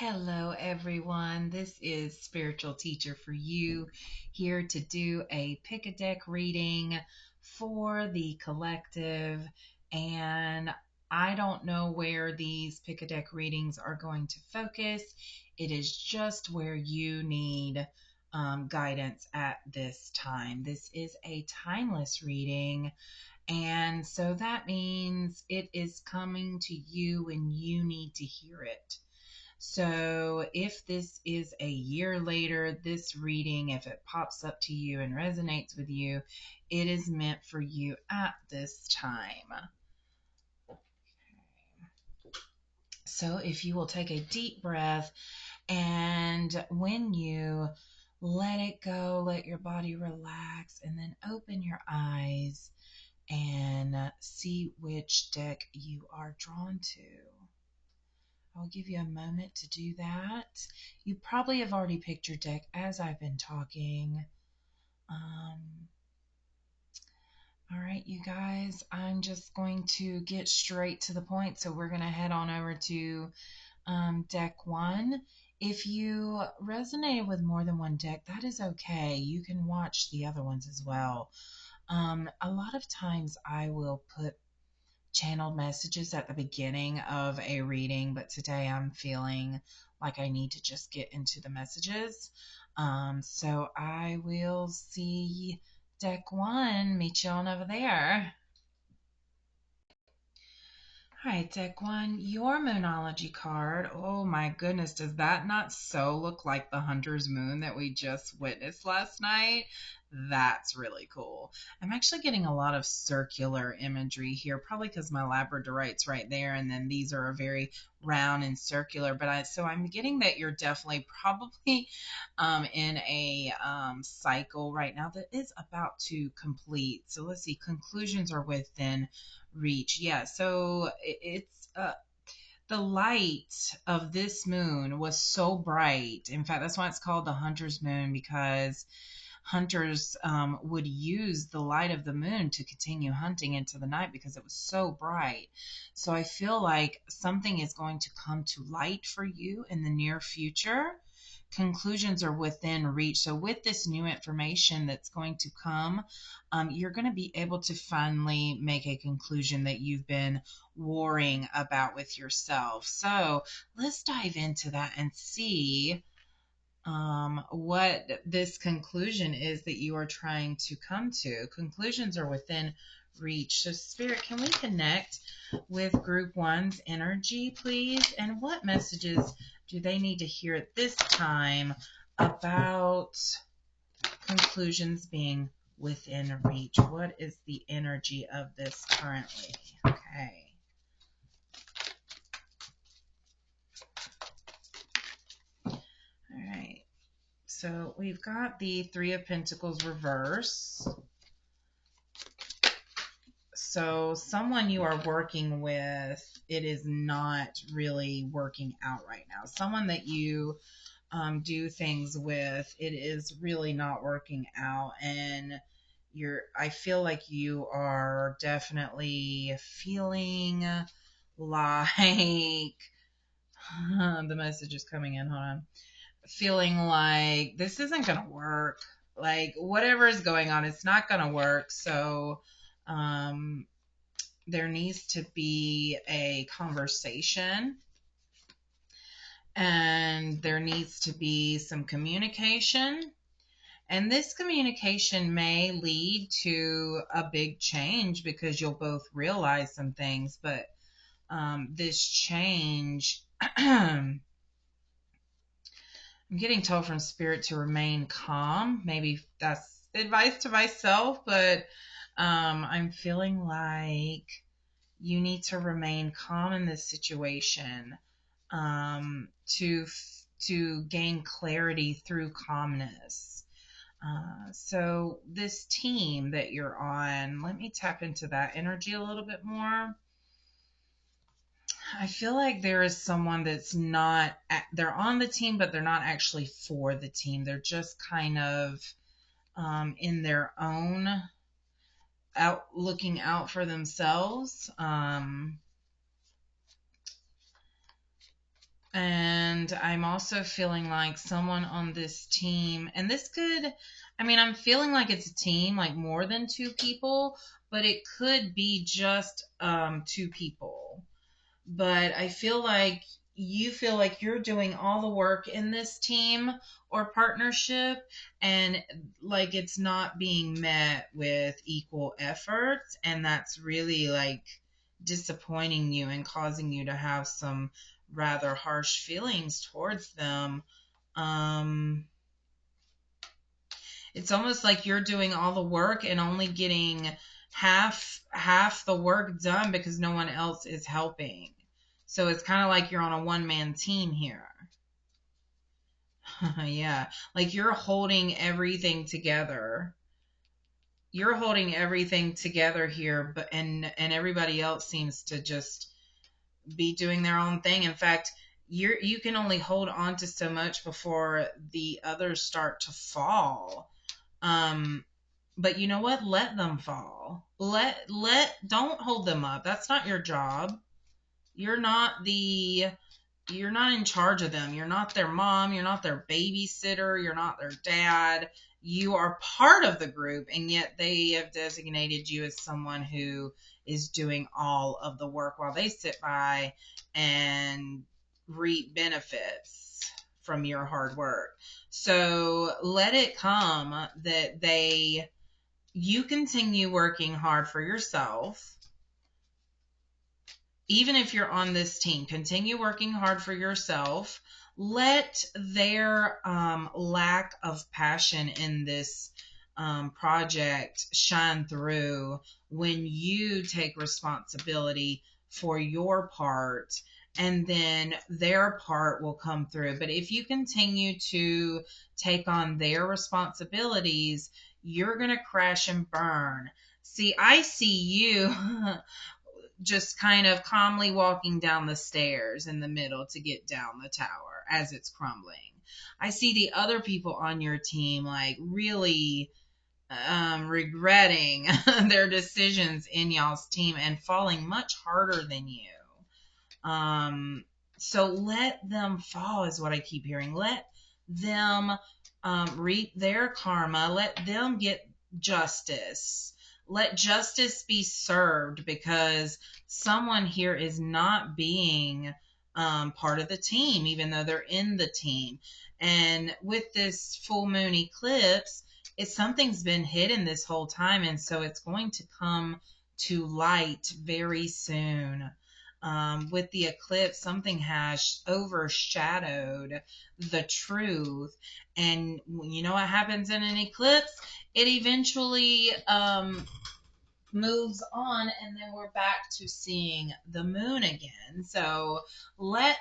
Hello, everyone. This is Spiritual Teacher for You, here to do a pick a deck reading for the collective. And I don't know where these pick a deck readings are going to focus. It is just where you need guidance at this time. This is a timeless reading. And so that means it is coming to you when you need to hear it. So if this is a year later, this reading, if it pops up to you and resonates with you, it is meant for you at this time. So if you will take a deep breath, and when you let it go, let your body relax, and then open your eyes and see which deck you are drawn to. I'll give you a moment to do that. You probably have already picked your deck as I've been talking. All right, you guys, I'm just going to get straight to the point. So we're going to head on over to deck one. If you resonated with more than one deck, that is okay. You can watch the other ones as well. A lot of times I will put channeled messages at the beginning of a reading, but today I'm feeling like I need to just get into the messages. So I will see deck one. Meet you on over there. All right, deck one, your Moonology card. Oh my goodness, does that not so look like the Hunter's Moon that we just witnessed last night? That's really cool. I'm actually getting a lot of circular imagery here, probably because my labradorite's right there, and then these are very round and circular. But so I'm getting that you're definitely probably in a cycle right now that is about to complete. So let's see, conclusions are within reach. Yeah, so it's the light of this moon was so bright. In fact, that's why it's called the Hunter's Moon, because hunters would use the light of the moon to continue hunting into the night because it was so bright. So I feel like something is going to come to light for you in the near future. Conclusions are within reach. So with this new information that's going to come, you're going to be able to finally make a conclusion that you've been worrying about with yourself. So let's dive into that and see what this conclusion is that you are trying to come to. Conclusions are within reach. So Spirit, can we connect with group one's energy, please? And what messages do they need to hear at this time about conclusions being within reach? What is the energy of this currently? Okay. All right. So we've got the Three of Pentacles reverse. So someone you are working with, it is not really working out right now. Someone that you do things with, it is really not working out. And I feel like you are definitely feeling like, the message is coming in, hold on. Feeling like this isn't going to work. Like whatever is going on, it's not going to work. So there needs to be a conversation, and there needs to be some communication. And this communication may lead to a big change because you'll both realize some things. But this change, I'm getting told from Spirit to remain calm. Maybe that's advice to myself, but I'm feeling like you need to remain calm in this situation to gain clarity through calmness. So this team that you're on, let me tap into that energy a little bit more. I feel like there is someone that's not, they're on the team, but they're not actually for the team. They're just kind of in their own, looking out for themselves. And And I'm also feeling like someone on this team, and this could, I mean, I'm feeling like it's a team, like more than two people, but it could be just two people. But I feel like you feel like you're doing all the work in this team or partnership, and like it's not being met with equal efforts, and that's really like disappointing you and causing you to have some rather harsh feelings towards them. um it's almost like you're doing all the work and only getting half the work done because no one else is helping. So it's kind of like you're on a one-man team here. Yeah, like you're holding everything together. You're holding everything together here, but and everybody else seems to just be doing their own thing. In fact, you can only hold on to so much before the others start to fall. Um, but you know what? Let them fall. Don't hold them up. That's not your job. You're not the you're not in charge of them. You're not their mom. You're not their babysitter. You're not their dad. You are part of the group, and yet they have designated you as someone who is doing all of the work while they sit by and reap benefits from your hard work. So let it come that you continue working hard for yourself. Even if you're on this team, continue working hard for yourself. Let their lack of passion in this project shine through when you take responsibility for your part, and then their part will come through. But if you continue to take on their responsibilities, you're going to crash and burn. See, I see you just kind of calmly walking down the stairs in the middle to get down the tower as it's crumbling. I see the other people on your team like really regretting their decisions in y'all's team and falling much harder than you. Um, so let them fall is what I keep hearing. Let them reap their karma. Let them get justice. Let justice be served, because someone here is not being part of the team, even though they're in the team. And with this full moon eclipse, something's been hidden this whole time, and so it's going to come to light very soon. With the eclipse, something has overshadowed the truth. And you know what happens in an eclipse? It eventually moves on, and then we're back to seeing the moon again. So let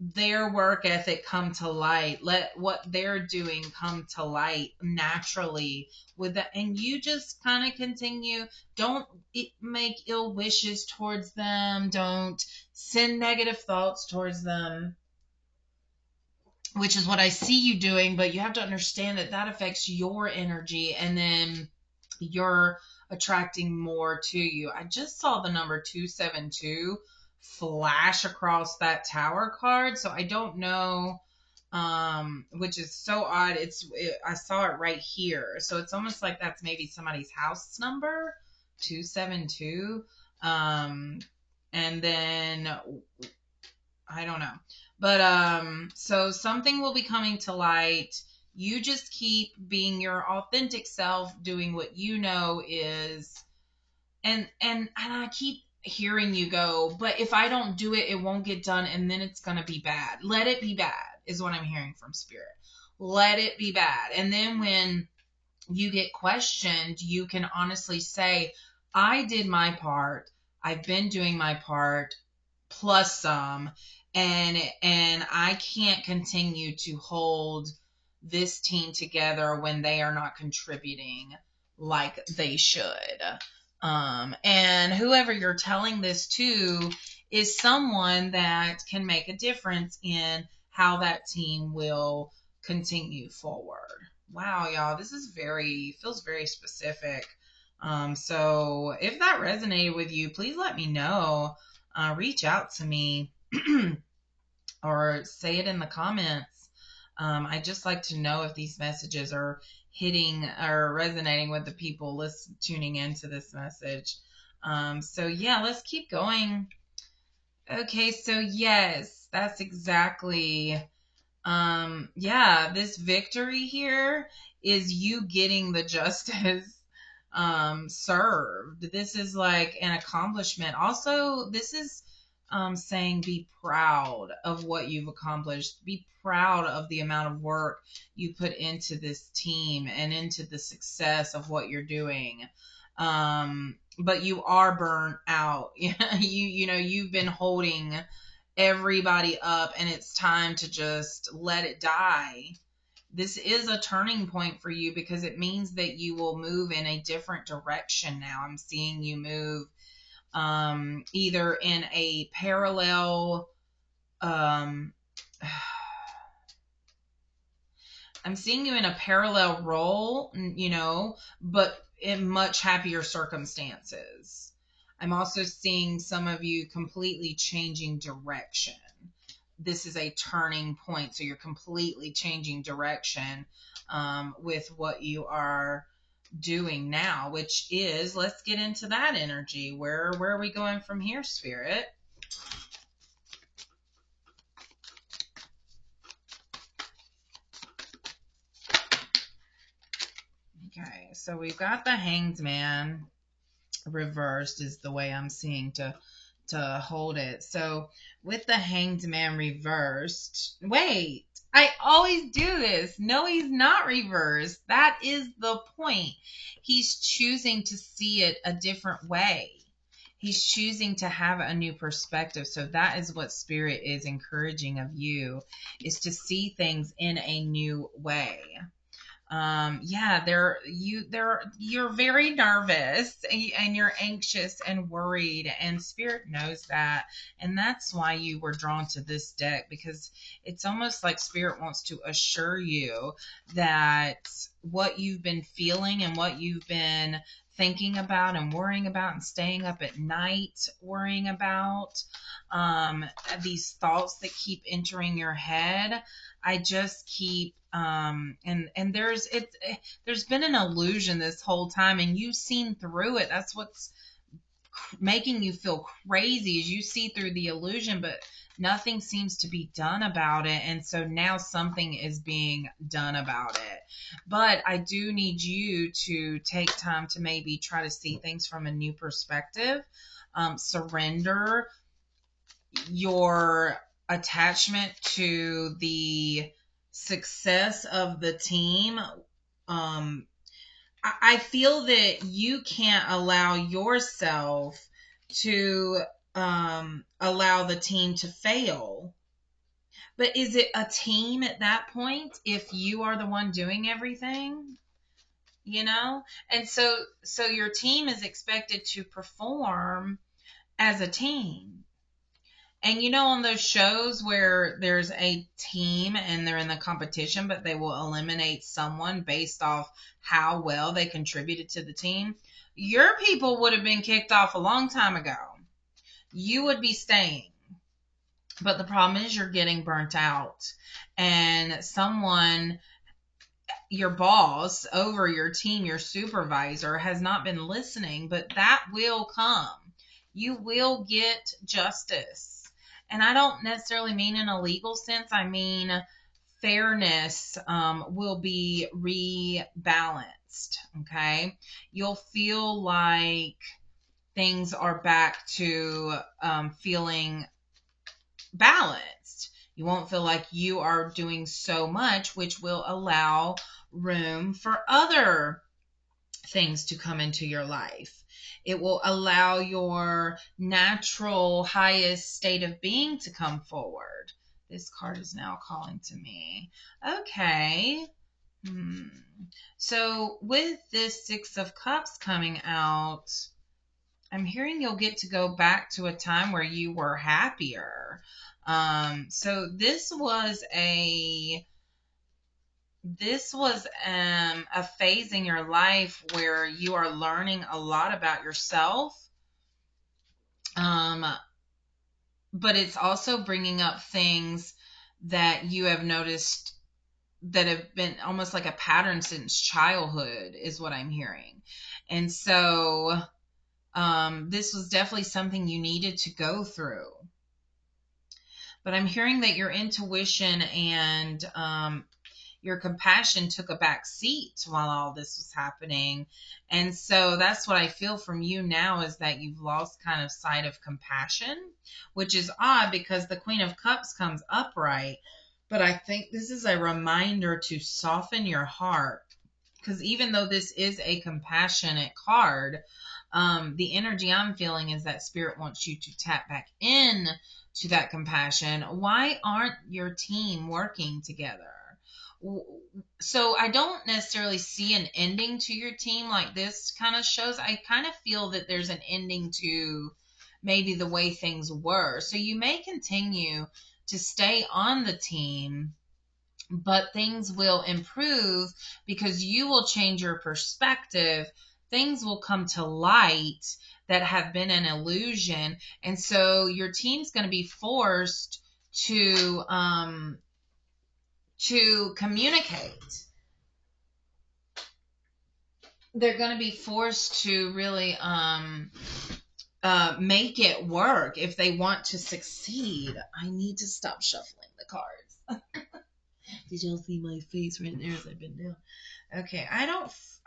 their work ethic come to light. Let what they're doing come to light naturally with that, and you just kind of continue. Don't make ill wishes towards them. Don't send negative thoughts towards them, which is what I see you doing. But you have to understand that that affects your energy, and then you're attracting more to you. I just saw the number 272 flash across that tower card, so I don't know, which is so odd. I saw it right here, so it's almost like that's maybe somebody's house number, 272. And then I don't know. But so something will be coming to light. You just keep being your authentic self, doing what you know is, and I keep hearing you go, but if I don't do it, it won't get done, and then it's gonna be bad. Let it be bad is what I'm hearing from spirit. Let it be bad. And then when you get questioned, you can honestly say, I did my part. I've been doing my part plus some, and I can't continue to hold this team together when they are not contributing like they should. And whoever you're telling this to is someone that can make a difference in how that team will continue forward. Wow, y'all, this is feels very specific. So if that resonated with you, please let me know. Reach out to me. or say it in the comments. I just like to know if these messages are hitting or resonating with the people tuning into this message. So yeah, let's keep going. Okay, so yes, that's exactly yeah, this victory here is you getting the justice served. This is like an accomplishment. Also, this is saying be proud of what you've accomplished. Be proud of the amount of work you put into this team and into the success of what you're doing. But you are burnt out. You know, you've been holding everybody up, and it's time to just let it die. This is a turning point for you because it means that you will move in a different direction now. I'm seeing you move either in a parallel um, I'm seeing you in a parallel role, but in much happier circumstances. I'm also seeing some of you completely changing direction. This is a turning point, so you're completely changing direction with what you are doing now, which is, let's get into that energy. Where are we going from here, Spirit? Okay, so we've got the Hanged Man reversed is the way I'm seeing to hold it. So with the Hanged Man reversed, wait, I always do this. No, he's not reversed. That is the point. He's choosing to see it a different way. He's choosing to have a new perspective. So that is what Spirit is encouraging of you, is to see things in a new way. Yeah, you're very nervous, and you're anxious and worried, and Spirit knows that, and that's why you were drawn to this deck, because it's almost like Spirit wants to assure you that what you've been feeling and what you've been thinking about and worrying about and staying up at night worrying about, um, these thoughts that keep entering your head, I just keep and there's been an illusion this whole time, and you've seen through it. That's what's making you feel crazy, is you see through the illusion, but nothing seems to be done about it. And so now something is being done about it. But I do need you to take time to maybe try to see things from a new perspective. Surrender your attachment to the success of the team. I feel that you can't allow yourself to allow the team to fail. But is it a team at that point if you are the one doing everything? You know? And so your team is expected to perform as a team. And on those shows where there's a team and they're in the competition, but they will eliminate someone based off how well they contributed to the team, your people would have been kicked off a long time ago. You would be staying. But the problem is you're getting burnt out. And someone, your boss over your team, your supervisor, has not been listening, but that will come. You will get justice. And I don't necessarily mean in a legal sense. I mean fairness will be rebalanced. Okay. You'll feel like things are back to feeling balanced. You won't feel like you are doing so much, which will allow room for other things to come into your life. It will allow your natural highest state of being to come forward. This card is now calling to me. Okay. So with this Six of Cups coming out, I'm hearing you'll get to go back to a time where you were happier. So this was a phase in your life where you are learning a lot about yourself. Um, but it's also bringing up things that you have noticed that have been almost like a pattern since childhood, is what I'm hearing. And so this was definitely something you needed to go through. But I'm hearing that your intuition and your compassion took a back seat while all this was happening. And so that's what I feel from you now, is that you've lost kind of sight of compassion, which is odd because the Queen of Cups comes upright. But I think this is a reminder to soften your heart, because even though this is a compassionate card, the energy I'm feeling is that Spirit wants you to tap back in to that compassion. Why aren't your team working together? So I don't necessarily see an ending to your team like this kind of shows. I kind of feel that there's an ending to maybe the way things were. So you may continue to stay on the team, but things will improve because you will change your perspective. Things will come to light that have been an illusion. And so your team's going to be forced to communicate. They're going to be forced to really make it work if they want to succeed. I need to stop shuffling the cards. Did y'all see my face right there as I bend down? Okay, I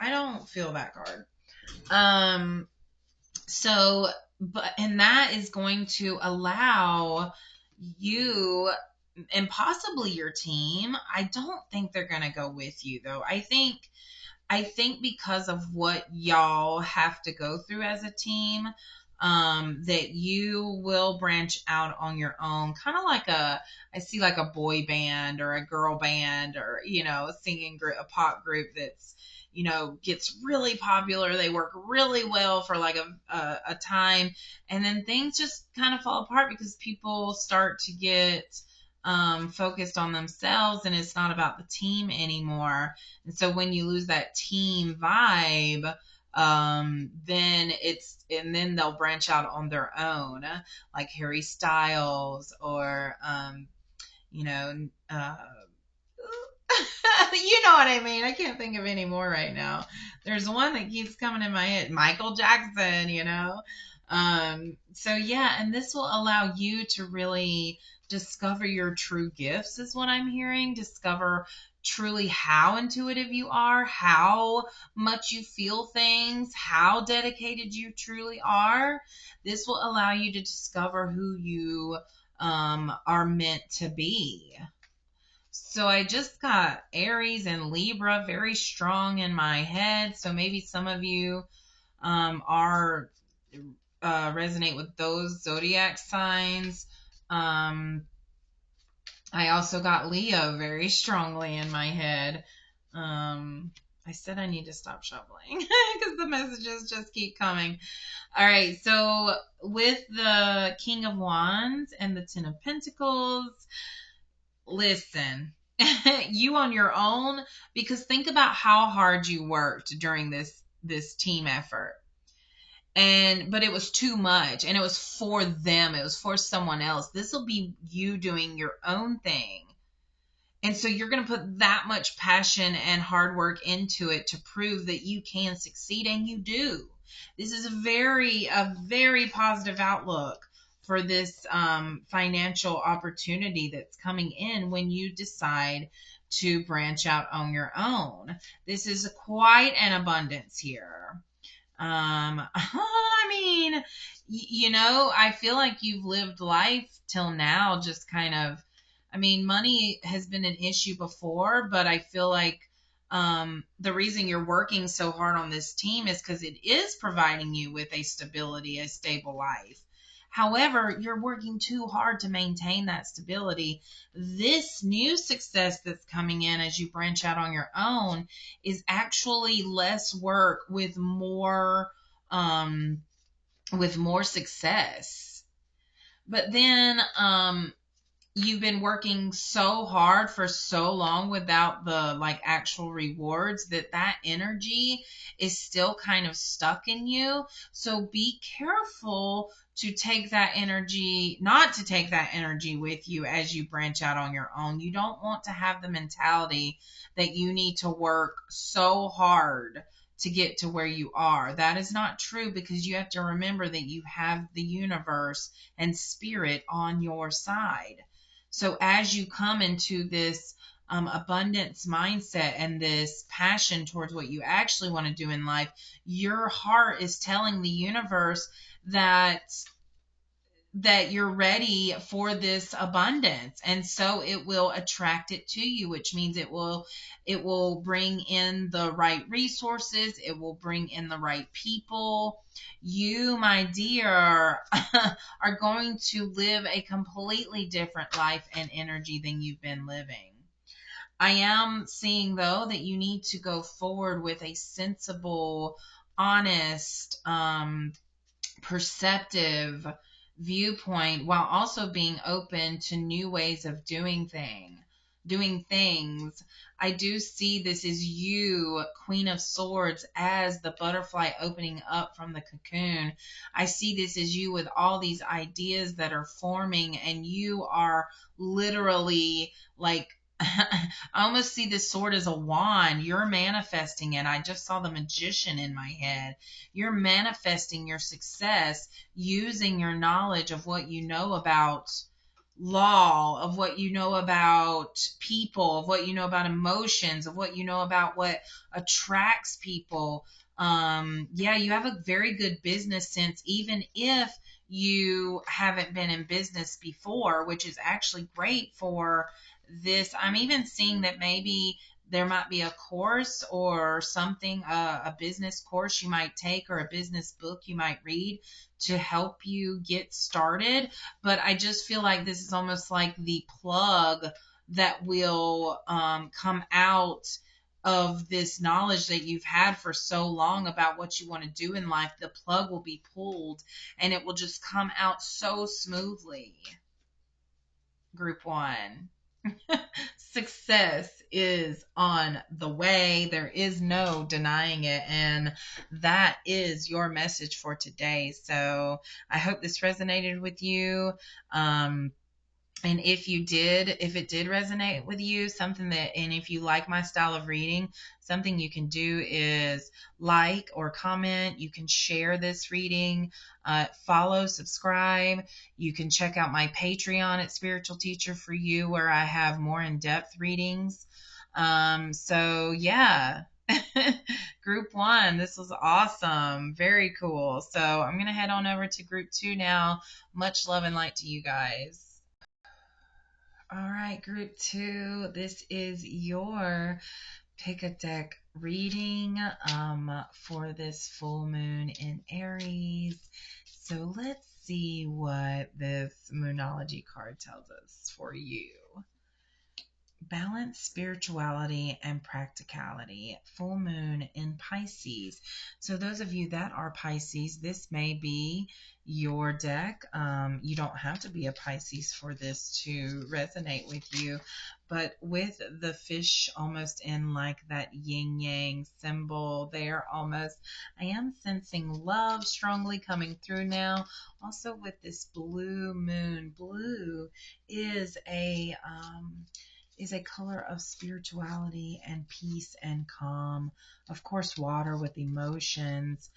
don't feel that card. So, and that is going to allow you and possibly your team. I don't think they're going to go with you though. I think because of what y'all have to go through as a team, that you will branch out on your own, kind of like I see like a boy band or a girl band, or, a singing group, a pop group that's, gets really popular. They work really well for like a time. And then things just kind of fall apart because people start to get focused on themselves, and it's not about the team anymore. And so when you lose that team vibe, then they'll branch out on their own, like Harry Styles or, you know, uh, you know what I mean. I can't think of any more right now. There's one that keeps coming in my head, Michael Jackson. So yeah, and this will allow you to really discover your true gifts, is what I'm hearing. Discover truly how intuitive you are, how much you feel things, how dedicated you truly are. This will allow you to discover who you are meant to be. So I just got Aries and Libra very strong in my head. So maybe some of you are resonate with those zodiac signs. I also got Leo very strongly in my head. I said I need to stop shuffling because the messages just keep coming. All right, so with the King of Wands and the Ten of Pentacles, listen, you on your own, because think about how hard you worked during this team effort. But it was too much, and it was for them, it was for someone else. This will be you doing your own thing. And so you're going to put that much passion and hard work into it to prove that you can succeed, and you do. This is a very positive outlook for this financial opportunity that's coming in when you decide to branch out on your own. This is quite an abundance here. I mean, I feel like you've lived life till now just kind of, I mean, money has been an issue before, but I feel like the reason you're working so hard on this team is because it is providing you with a stability, a stable life. However, you're working too hard to maintain that stability. This new success that's coming in as you branch out on your own is actually less work with more success. But then you've been working so hard for so long without the like actual rewards that energy is still kind of stuck in you. So be careful to take that energy, not to take that energy with you as you branch out on your own. You don't want to have the mentality that you need to work so hard to get to where you are. That is not true, because you have to remember that you have the universe and spirit on your side. So as you come into this abundance mindset and this passion towards what you actually want to do in life, your heart is telling the universe that you're ready for this abundance, and so it will attract it to you, which means it will bring in the right resources, it will bring in the right people. You, my dear, are going to live a completely different life and energy than you've been living. I am seeing, though, that you need to go forward with a sensible, honest, perceptive viewpoint, while also being open to new ways of doing things. I do see this as you, Queen of Swords, as the butterfly opening up from the cocoon. I see this as you with all these ideas that are forming, and you are literally like, I almost see this sword as a wand. You're manifesting it. I just saw the magician in my head. You're manifesting your success using your knowledge of what you know about law, of what you know about people, of what you know about emotions, of what you know about what attracts people. Yeah, you have a very good business sense, even if you haven't been in business before, which is actually great for this. I'm even seeing that maybe there might be a course or something, a business course you might take, or a business book you might read to help you get started. But I just feel like this is almost like the plug that will come out of this knowledge that you've had for so long about what you want to do in life. The plug will be pulled and it will just come out so smoothly. Group one. Success is on the way. There is no denying it. And that is your message for today. So I hope this resonated with you. And if it did resonate with you, and if you like my style of reading, something you can do is like or comment. You can share this reading, follow, subscribe. You can check out my Patreon at Spiritual Teacher for You, where I have more in-depth readings. So yeah. Group one, this was awesome. Very cool. So I'm going to head on over to group two now. Much love and light to you guys. All right, group two, this is your pick a deck reading for this full moon in Aries. So let's see what this Moonology card tells us for you. Balance spirituality and practicality. Full moon in Pisces. So those of you that are Pisces, this may be your deck. You don't have to be a Pisces for this to resonate with you. But with the fish almost in like that yin yang symbol there almost, I am sensing love strongly coming through now. Also with this blue moon. Blue is a color of spirituality and peace and calm. Of course, water with emotions.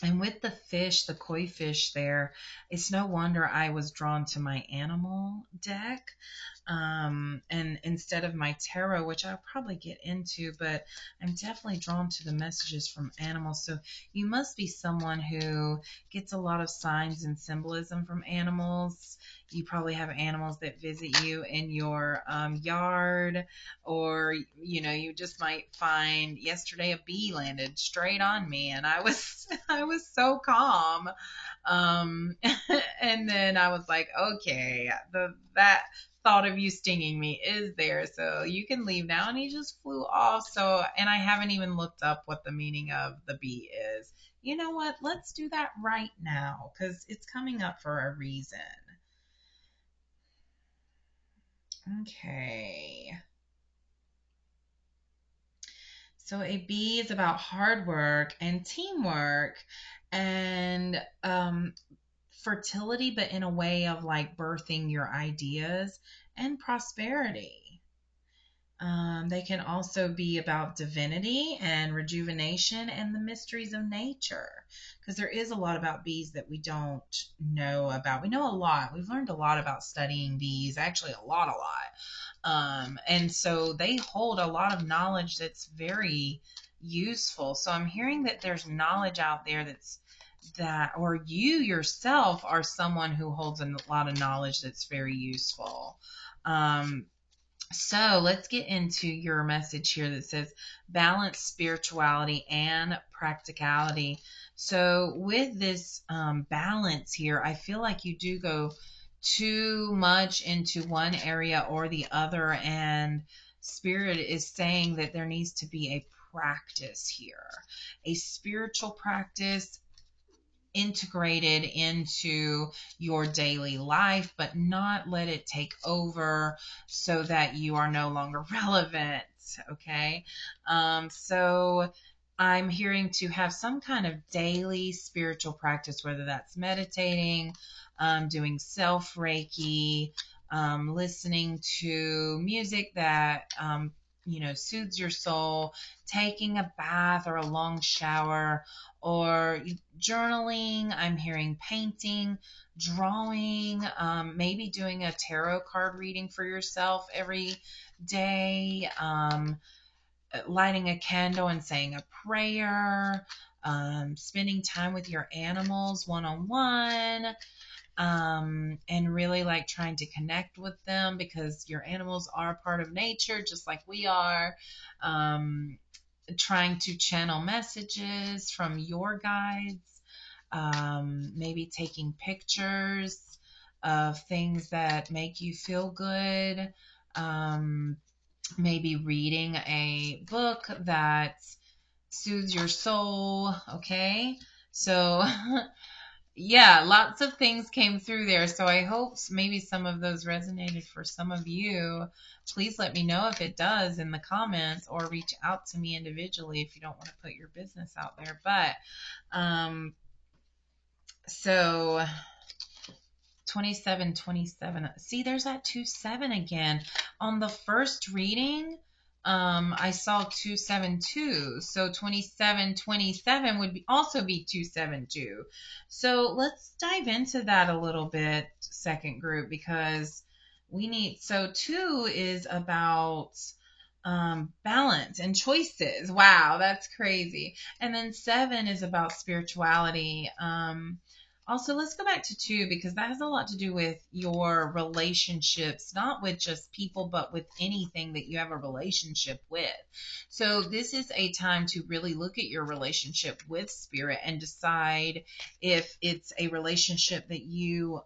And with the fish, the koi fish there, it's no wonder I was drawn to my animal deck. And instead of my tarot, which I'll probably get into, but I'm definitely drawn to the messages from animals. So you must be someone who gets a lot of signs and symbolism from animals. You probably have animals that visit you in your yard, or you just might find yesterday a bee landed straight on me, and I was I was so calm. And then I was like, okay, that thought of you stinging me is there, so you can leave now. And he just flew off. So, and I haven't even looked up what the meaning of the bee is. You know what? Let's do that right now, because it's coming up for a reason. Okay. So a bee is about hard work and teamwork, and fertility, but in a way of like birthing your ideas, and prosperity. They can also be about divinity and rejuvenation and the mysteries of nature. Because there is a lot about bees that we don't know about. We know a lot. We've learned a lot about studying bees, actually, a lot, a lot. And so they hold a lot of knowledge that's very useful. So I'm hearing that there's knowledge out there or you yourself are someone who holds a lot of knowledge that's very useful. Um, so let's get into your message here that says balance spirituality and practicality. So with this balance here, I feel like you do go too much into one area or the other, and Spirit is saying that there needs to be a practice here, a spiritual practice integrated into your daily life, but not let it take over so that you are no longer relevant. Okay. So I'm hearing to have some kind of daily spiritual practice, whether that's meditating, doing self Reiki, listening to music that, soothes your soul, taking a bath or a long shower, or journaling. I'm hearing painting, drawing, maybe doing a tarot card reading for yourself every day, lighting a candle and saying a prayer, spending time with your animals one on one, and really like trying to connect with them because your animals are part of nature just like we are. Trying to channel messages from your guides, maybe taking pictures of things that make you feel good, maybe reading a book that soothes your soul. Okay, so yeah, lots of things came through there. So I hope maybe some of those resonated for some of you. Please let me know if it does in the comments, or reach out to me individually if you don't want to put your business out there. But so 2727. See, there's that 27 again. On the first reading, I saw 272. So 2727 would also be 272. So let's dive into that a little bit, second group, because so 2 is about balance and choices. Wow, that's crazy. And then 7 is about spirituality. Also, let's go back to 2 because that has a lot to do with your relationships, not with just people, but with anything that you have a relationship with. So, this is a time to really look at your relationship with Spirit and decide if it's a relationship that you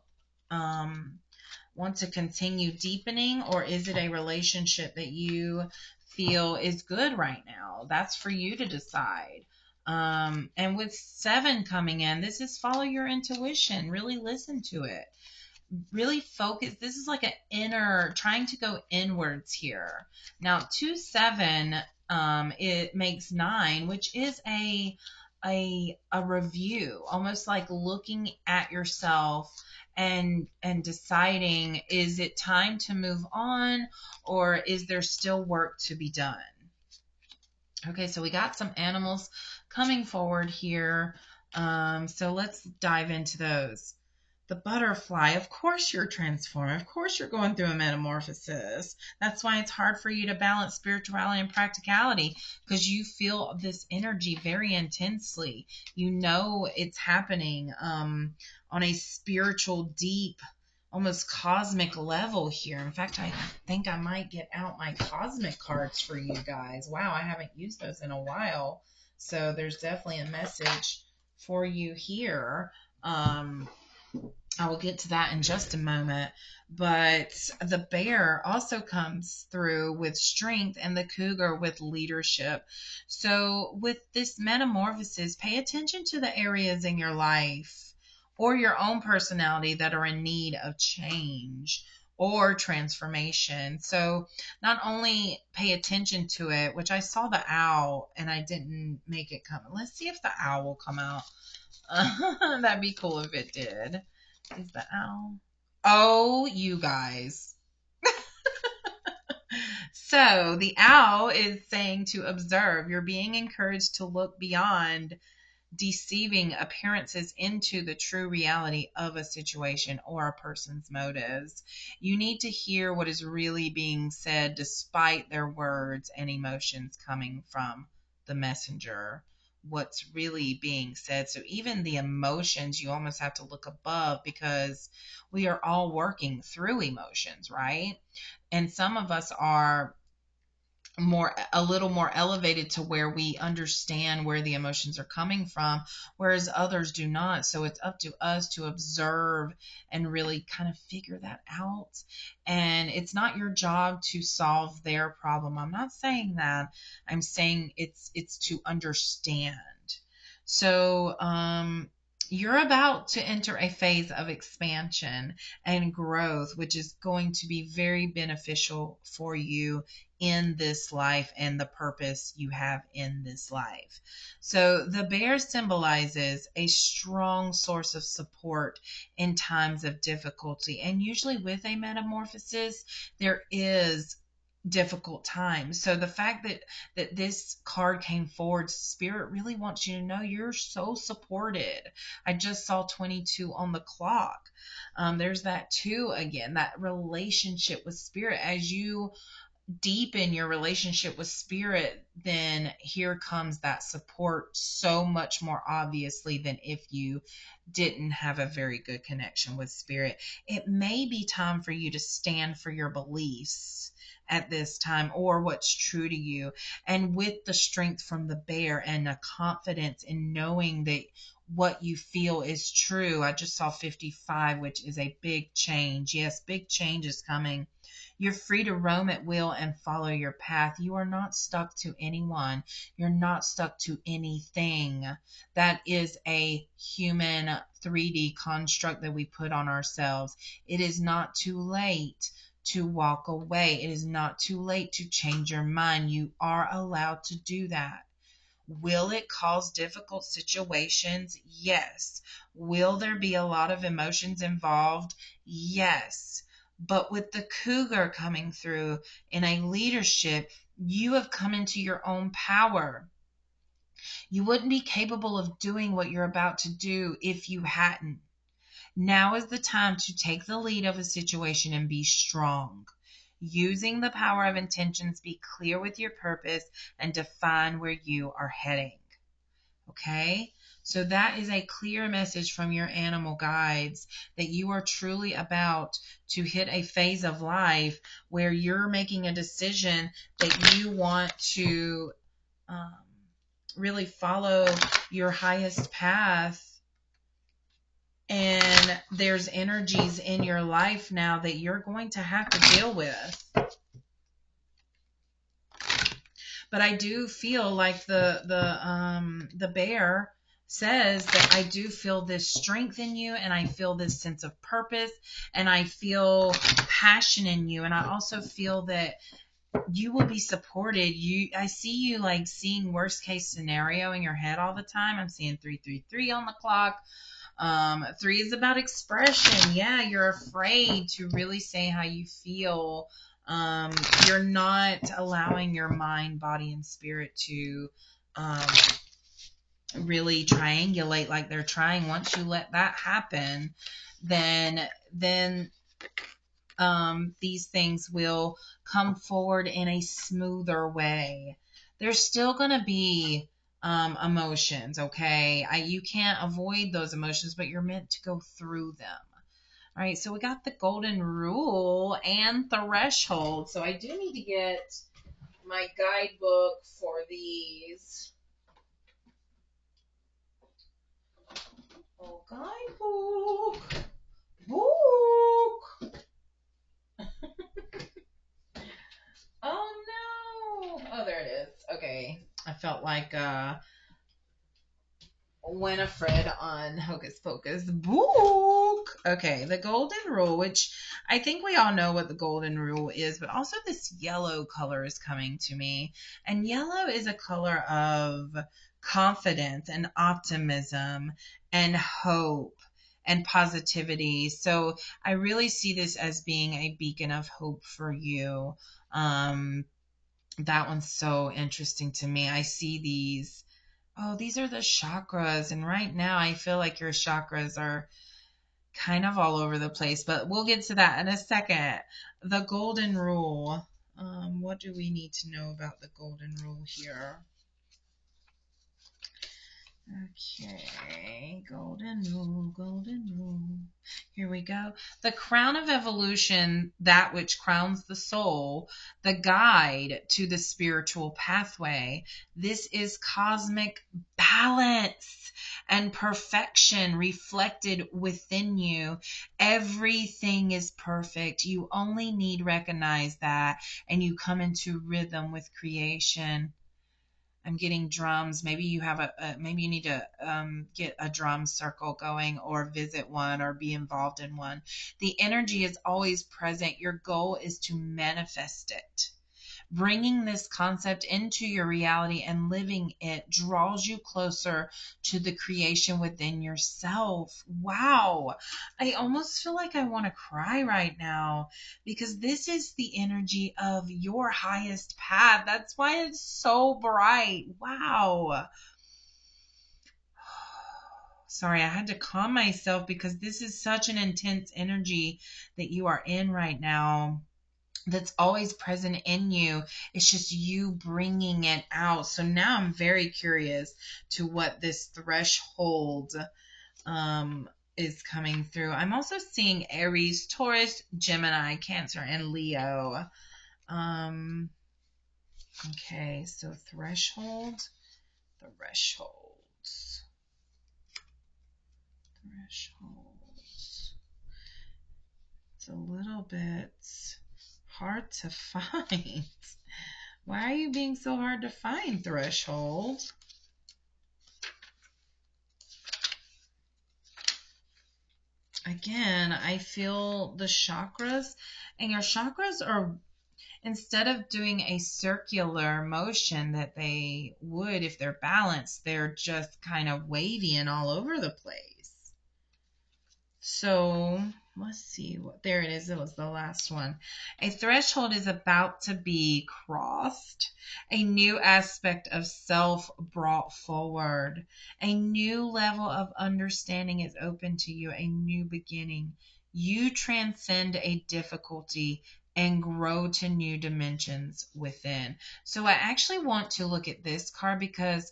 want to continue deepening, or is it a relationship that you feel is good right now? That's for you to decide. And with 7 coming in, this is follow your intuition. Really listen to it. Really focus. This is like trying to go inwards here. Now, 2-7, it makes 9, which is a review, almost like looking at yourself and deciding, is it time to move on, or is there still work to be done? Okay, so we got some animals coming forward here. So let's dive into those. The butterfly, of course you're transforming. Of course you're going through a metamorphosis. That's why it's hard for you to balance spirituality and practicality, because you feel this energy very intensely. You know it's happening on a spiritual, deep, almost cosmic level here. In fact, I think I might get out my cosmic cards for you guys. Wow, I haven't used those in a while. So there's definitely a message for you here. I will get to that in just a moment. But the bear also comes through with strength, and the cougar with leadership. So with this metamorphosis, pay attention to the areas in your life or your own personality that are in need of change, or transformation. So not only pay attention to it, which I saw the owl and I didn't make it come. Let's see if the owl will come out. That'd be cool if it did. Is the owl? Oh, you guys. So the owl is saying to observe. You're being encouraged to look beyond deceiving appearances into the true reality of a situation or a person's motives. You need to hear what is really being said despite their words and emotions coming from the messenger. What's really being said. So even the emotions, you almost have to look above because we are all working through emotions, right? And some of us are a little more elevated to where we understand where the emotions are coming from, whereas others do not. So it's up to us to observe and really kind of figure that out. And it's not your job to solve their problem. I'm not saying that. I'm saying it's to understand. So you're about to enter a phase of expansion and growth, which is going to be very beneficial for you in this life and the purpose you have in this life. So the bear symbolizes a strong source of support in times of difficulty. And usually with a metamorphosis, there is difficult times. So the fact that this card came forward, spirit really wants you to know you're so supported. I just saw 22 on the clock. There's that too again, that relationship with spirit. As you deepen your relationship with spirit, then here comes that support so much more obviously than if you didn't have a very good connection with spirit. It may be time for you to stand for your beliefs at this time or what's true to you, and with the strength from the bear and a confidence in knowing that what you feel is true. I just saw 55, which is a big change. Yes, big change is coming. You're free to roam at will and follow your path. You are not stuck to anyone. You're not stuck to anything. That is a human 3D construct that we put on ourselves. It is not too late to walk away. It is not too late to change your mind. You are allowed to do that. Will it cause difficult situations? Yes. Will there be a lot of emotions involved? Yes. But with the cougar coming through in a leadership, you have come into your own power. You wouldn't be capable of doing what you're about to do if you hadn't. Now is the time to take the lead of a situation and be strong. Using the power of intentions, be clear with your purpose and define where you are heading. Okay? So that is a clear message from your animal guides that you are truly about to hit a phase of life where you're making a decision that you want to really follow your highest path. And there's energies in your life now that you're going to have to deal with. But I do feel like the bear says that I do feel this strength in you, and I feel this sense of purpose, and I feel passion in you, and I also feel that you will be supported. I see you like seeing worst case scenario in your head all the time. I'm seeing 333 on the clock. 3 is about expression. Yeah, you're afraid to really say how you feel. You're not allowing your mind, body, and spirit to really triangulate like they're trying. Once you let that happen, then these things will come forward in a smoother way. There's still going to be emotions, okay? You can't avoid those emotions, but you're meant to go through them. All right, so we got the golden rule and threshold. So I do need to get my guidebook for these. Oh, guidebook. Book. Oh, no. Oh, there it is. Okay. I felt like Winifred on Hocus Pocus. Book. Okay, the golden rule, which I think we all know what the golden rule is, but also this yellow color is coming to me. And yellow is a color of confidence and optimism and hope and positivity. So I really see this as being a beacon of hope for you. Um, that one's so interesting to me. I see these. Oh, these are the chakras. And right now I feel like your chakras are kind of all over the place, but we'll get to that in a second. The golden rule. What do we need to know about the golden rule here? Okay, golden rule, golden rule. Here we go. The crown of evolution, that which crowns the soul, the guide to the spiritual pathway. This is cosmic balance and perfection reflected within you. Everything is perfect. You only need recognize that, and you come into rhythm with creation. I'm getting drums. Maybe you have maybe you need to get a drum circle going or visit one or be involved in one. The energy is always present. Your goal is to manifest it. Bringing this concept into your reality and living it draws you closer to the creation within yourself. Wow. I almost feel like I want to cry right now because this is the energy of your highest path. That's why it's so bright. Wow. Sorry, I had to calm myself because this is such an intense energy that you are in right now, that's always present in you. It's just you bringing it out. So now I'm very curious to what this threshold is coming through. I'm also seeing Aries, Taurus, Gemini, Cancer, and Leo. Um, okay, so thresholds. It's a little bit hard to find. Why are you being so hard to find, threshold? Again, I feel the chakras, and your chakras are, instead of doing a circular motion that they would if they're balanced, they're just kind of wavy and all over the place. So let's see what, there it is. It was the last one. A threshold is about to be crossed. A new aspect of self brought forward. A new level of understanding is open to you. A new beginning. You transcend a difficulty and grow to new dimensions within. So I actually want to look at this card because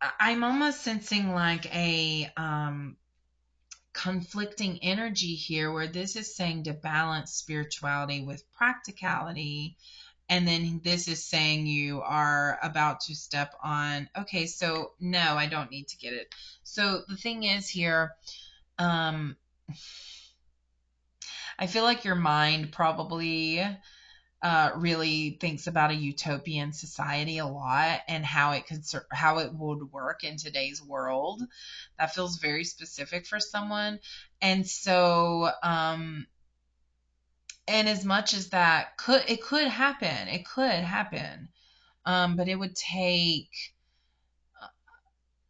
I'm almost sensing like a conflicting energy here where this is saying to balance spirituality with practicality, and then this is saying you are about to step on, okay, so no, I don't need to get it. So the thing is here, I feel like your mind probably really thinks about a utopian society a lot and how it could how it would work in today's world. That feels very specific for someone, and so and as much as that could happen, but it would take.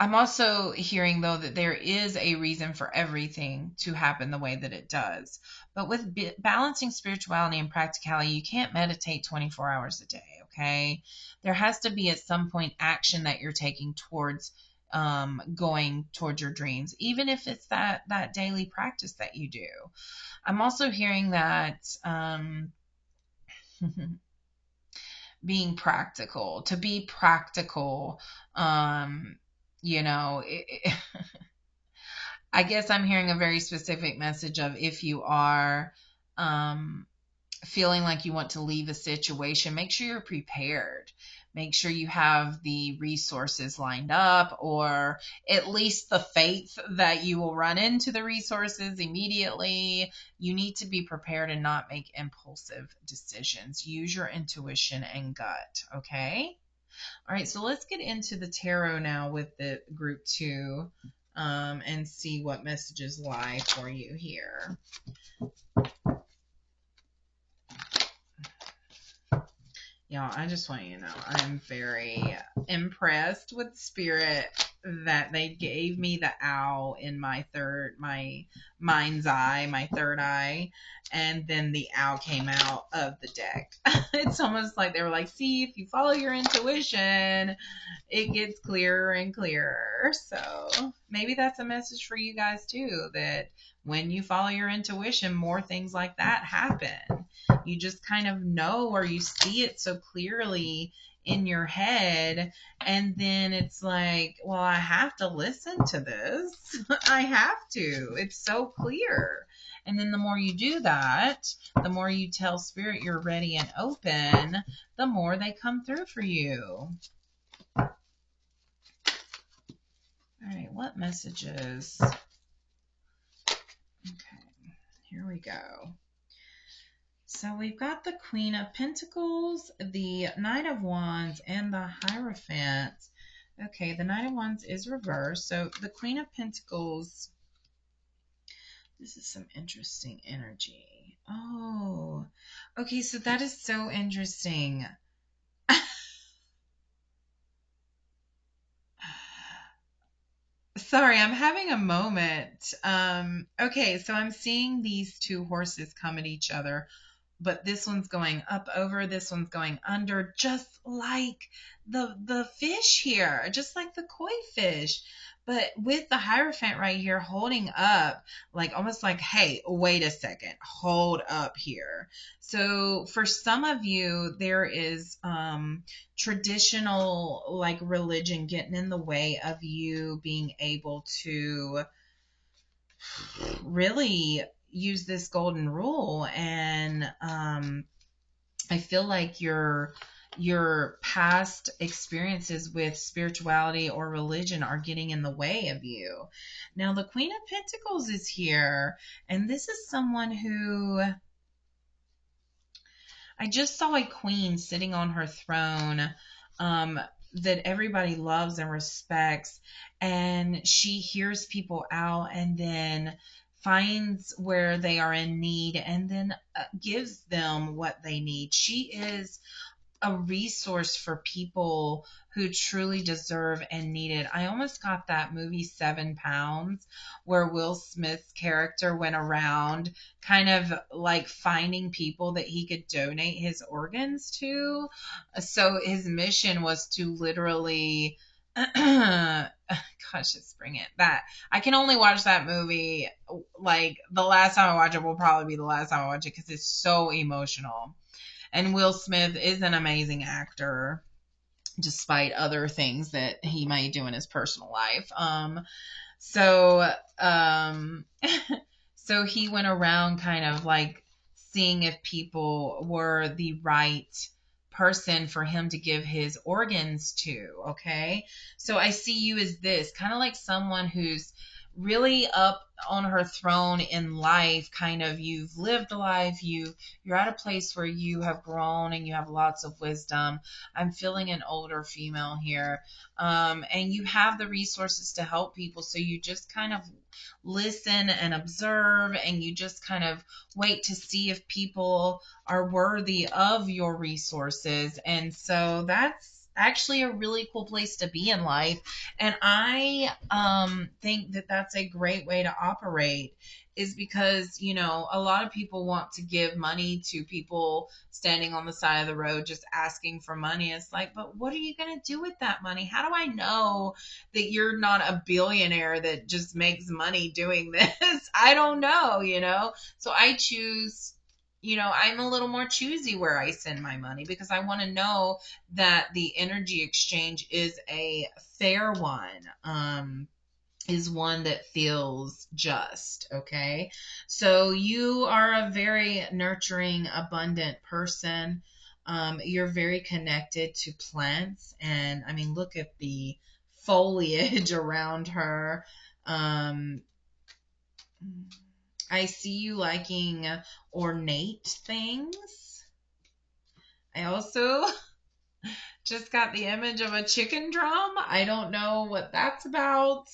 I'm also hearing, though, that there is a reason for everything to happen the way that it does. But with balancing spirituality and practicality, you can't meditate 24 hours a day, okay? There has to be at some point action that you're taking towards going towards your dreams, even if it's that daily practice that you do. I'm also hearing that being practical, to be practical, um, you know, I guess I'm hearing a very specific message of if you are um, feeling like you want to leave a situation, make sure you're prepared. Make sure you have the resources lined up, or at least the faith that you will run into the resources immediately. You need to be prepared and not make impulsive decisions. Use your intuition and gut, okay? All right, so let's get into the tarot now with the group two. and see what messages lie for you here. Y'all, I just want you to know I'm very impressed with Spirit that they gave me the owl in my mind's eye, my third eye, and then the owl came out of the deck. It's almost like they were like, see, if you follow your intuition, it gets clearer and clearer. So maybe that's a message for you guys too, that when you follow your intuition, more things like that happen. You just kind of know, or you see it so clearly in your head, and then it's like, well, I have to listen to this. I have to. It's so clear. And then the more you do that, the more you tell Spirit you're ready and open, the more they come through for you. All right, what messages? Okay, here we go. So we've got the Queen of Pentacles, the Knight of Wands, and the Hierophant. Okay, the Knight of Wands is reversed. So the Queen of Pentacles, this is some interesting energy. Oh, okay, so that is so interesting. Sorry, I'm having a moment. Okay, so I'm seeing these two horses come at each other, but this one's going up over, this one's going under, just like the fish here, just like the koi fish. But with the Hierophant right here holding up, like almost like, hey, wait a second, hold up here. So for some of you, there is traditional like religion getting in the way of you being able to really use this golden rule. And I feel like your past experiences with spirituality or religion are getting in the way of you. Now the Queen of Pentacles is here, and this is someone who, I just saw a queen sitting on her throne that everybody loves and respects, and she hears people out and then finds where they are in need and then gives them what they need. She is a resource for people who truly deserve and need it. I almost got that movie 7 Pounds, where Will Smith's character went around kind of like finding people that he could donate his organs to. So his mission was to literally gosh, let's bring it that I can only watch that movie, like the last time I watch it will probably be the last time I watch it because it's so emotional. And Will Smith is an amazing actor, despite other things that he may do in his personal life. So so he went around kind of like seeing if people were the right person for him to give his organs to. Okay, so I see you as this kind of like someone who's really up on her throne in life. Kind of, you've lived a life, you're at a place where you have grown and you have lots of wisdom. I'm feeling an older female here, and you have the resources to help people, so you just kind of listen and observe, and you just kind of wait to see if people are worthy of your resources. And so that's actually a really cool place to be in life. And I think that that's a great way to operate, is because, you know, a lot of people want to give money to people standing on the side of the road just asking for money. It's like, but what are you going to do with that money? How do I know that you're not a billionaire that just makes money doing this? I don't know, you know? So I choose, you know, I'm a little more choosy where I send my money, because I want to know that the energy exchange is a fair one. Is one that feels just. Okay, so you are a very nurturing, abundant person. You're very connected to plants, and I mean, look at the foliage around her. I see you liking ornate things. I also Just got the image of a chicken drum. I don't know what that's about.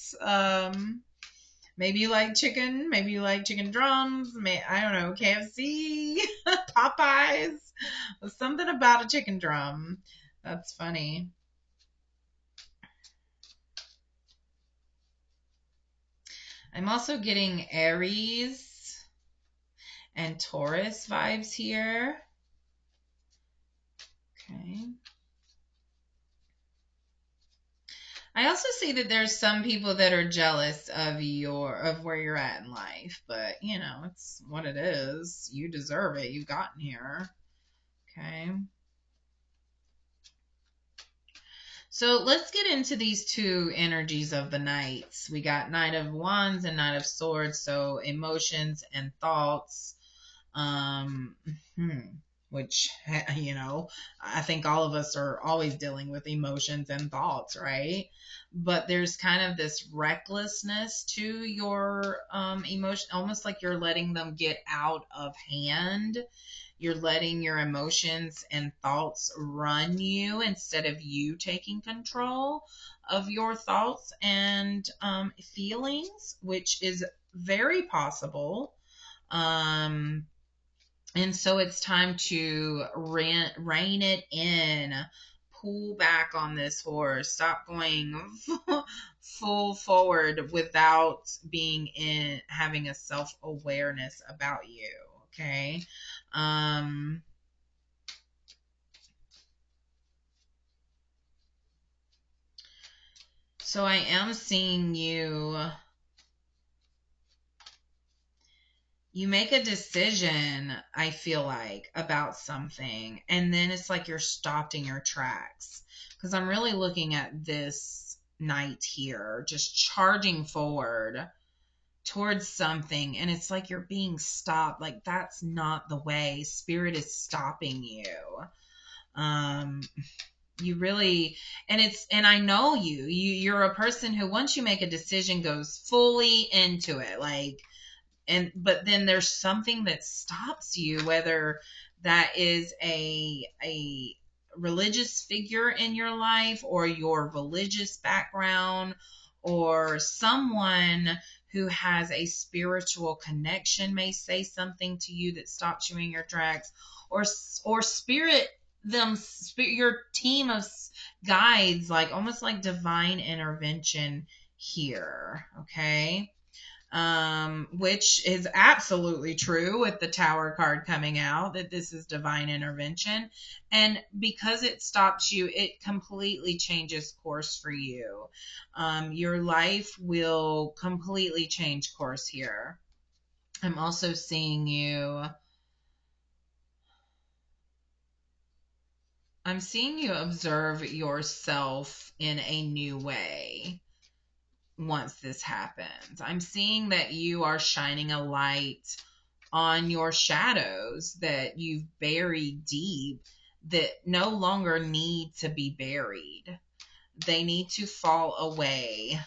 Maybe you like chicken. Maybe you like chicken drums. I don't know. KFC, Popeyes. Something about a chicken drum. That's funny. I'm also getting Aries and Taurus vibes here. Okay. I also see that there's some people that are jealous of where you're at in life, but you know, it's what it is. You deserve it. You've gotten here. Okay. So let's get into these two energies of the knights. We got Knight of Wands and Knight of Swords, so emotions and thoughts. Um, hmm, which, you know, I think all of us are always dealing with emotions and thoughts, right? But there's kind of this recklessness to your emotion, almost like you're letting them get out of hand. You're letting your emotions and thoughts run you instead of you taking control of your thoughts and feelings, which is very possible. Um, and so it's time to rein it in, pull back on this horse, stop going full forward without being in having a self-awareness about you. Okay. Um, so I am seeing you make a decision, I feel like, about something, and then it's like you're stopped in your tracks. Because I'm really looking at this knight here, just charging forward towards something, and it's like you're being stopped. Like, that's not the way. Spirit is stopping you. Um, you really, and I know you're a person who, once you make a decision, goes fully into it. Like, but then there's something that stops you, whether that is a religious figure in your life, or your religious background, or someone who has a spiritual connection may say something to you that stops you in your tracks, or spirit your team of guides, like almost like divine intervention here. Okay. Which is absolutely true with the Tower card coming out, that this is divine intervention. And because it stops you, it completely changes course for you. Your life will completely change course here. I'm also seeing you observe yourself in a new way once this happens. I'm seeing that you are shining a light on your shadows that you've buried deep, that no longer need to be buried. They need to fall away.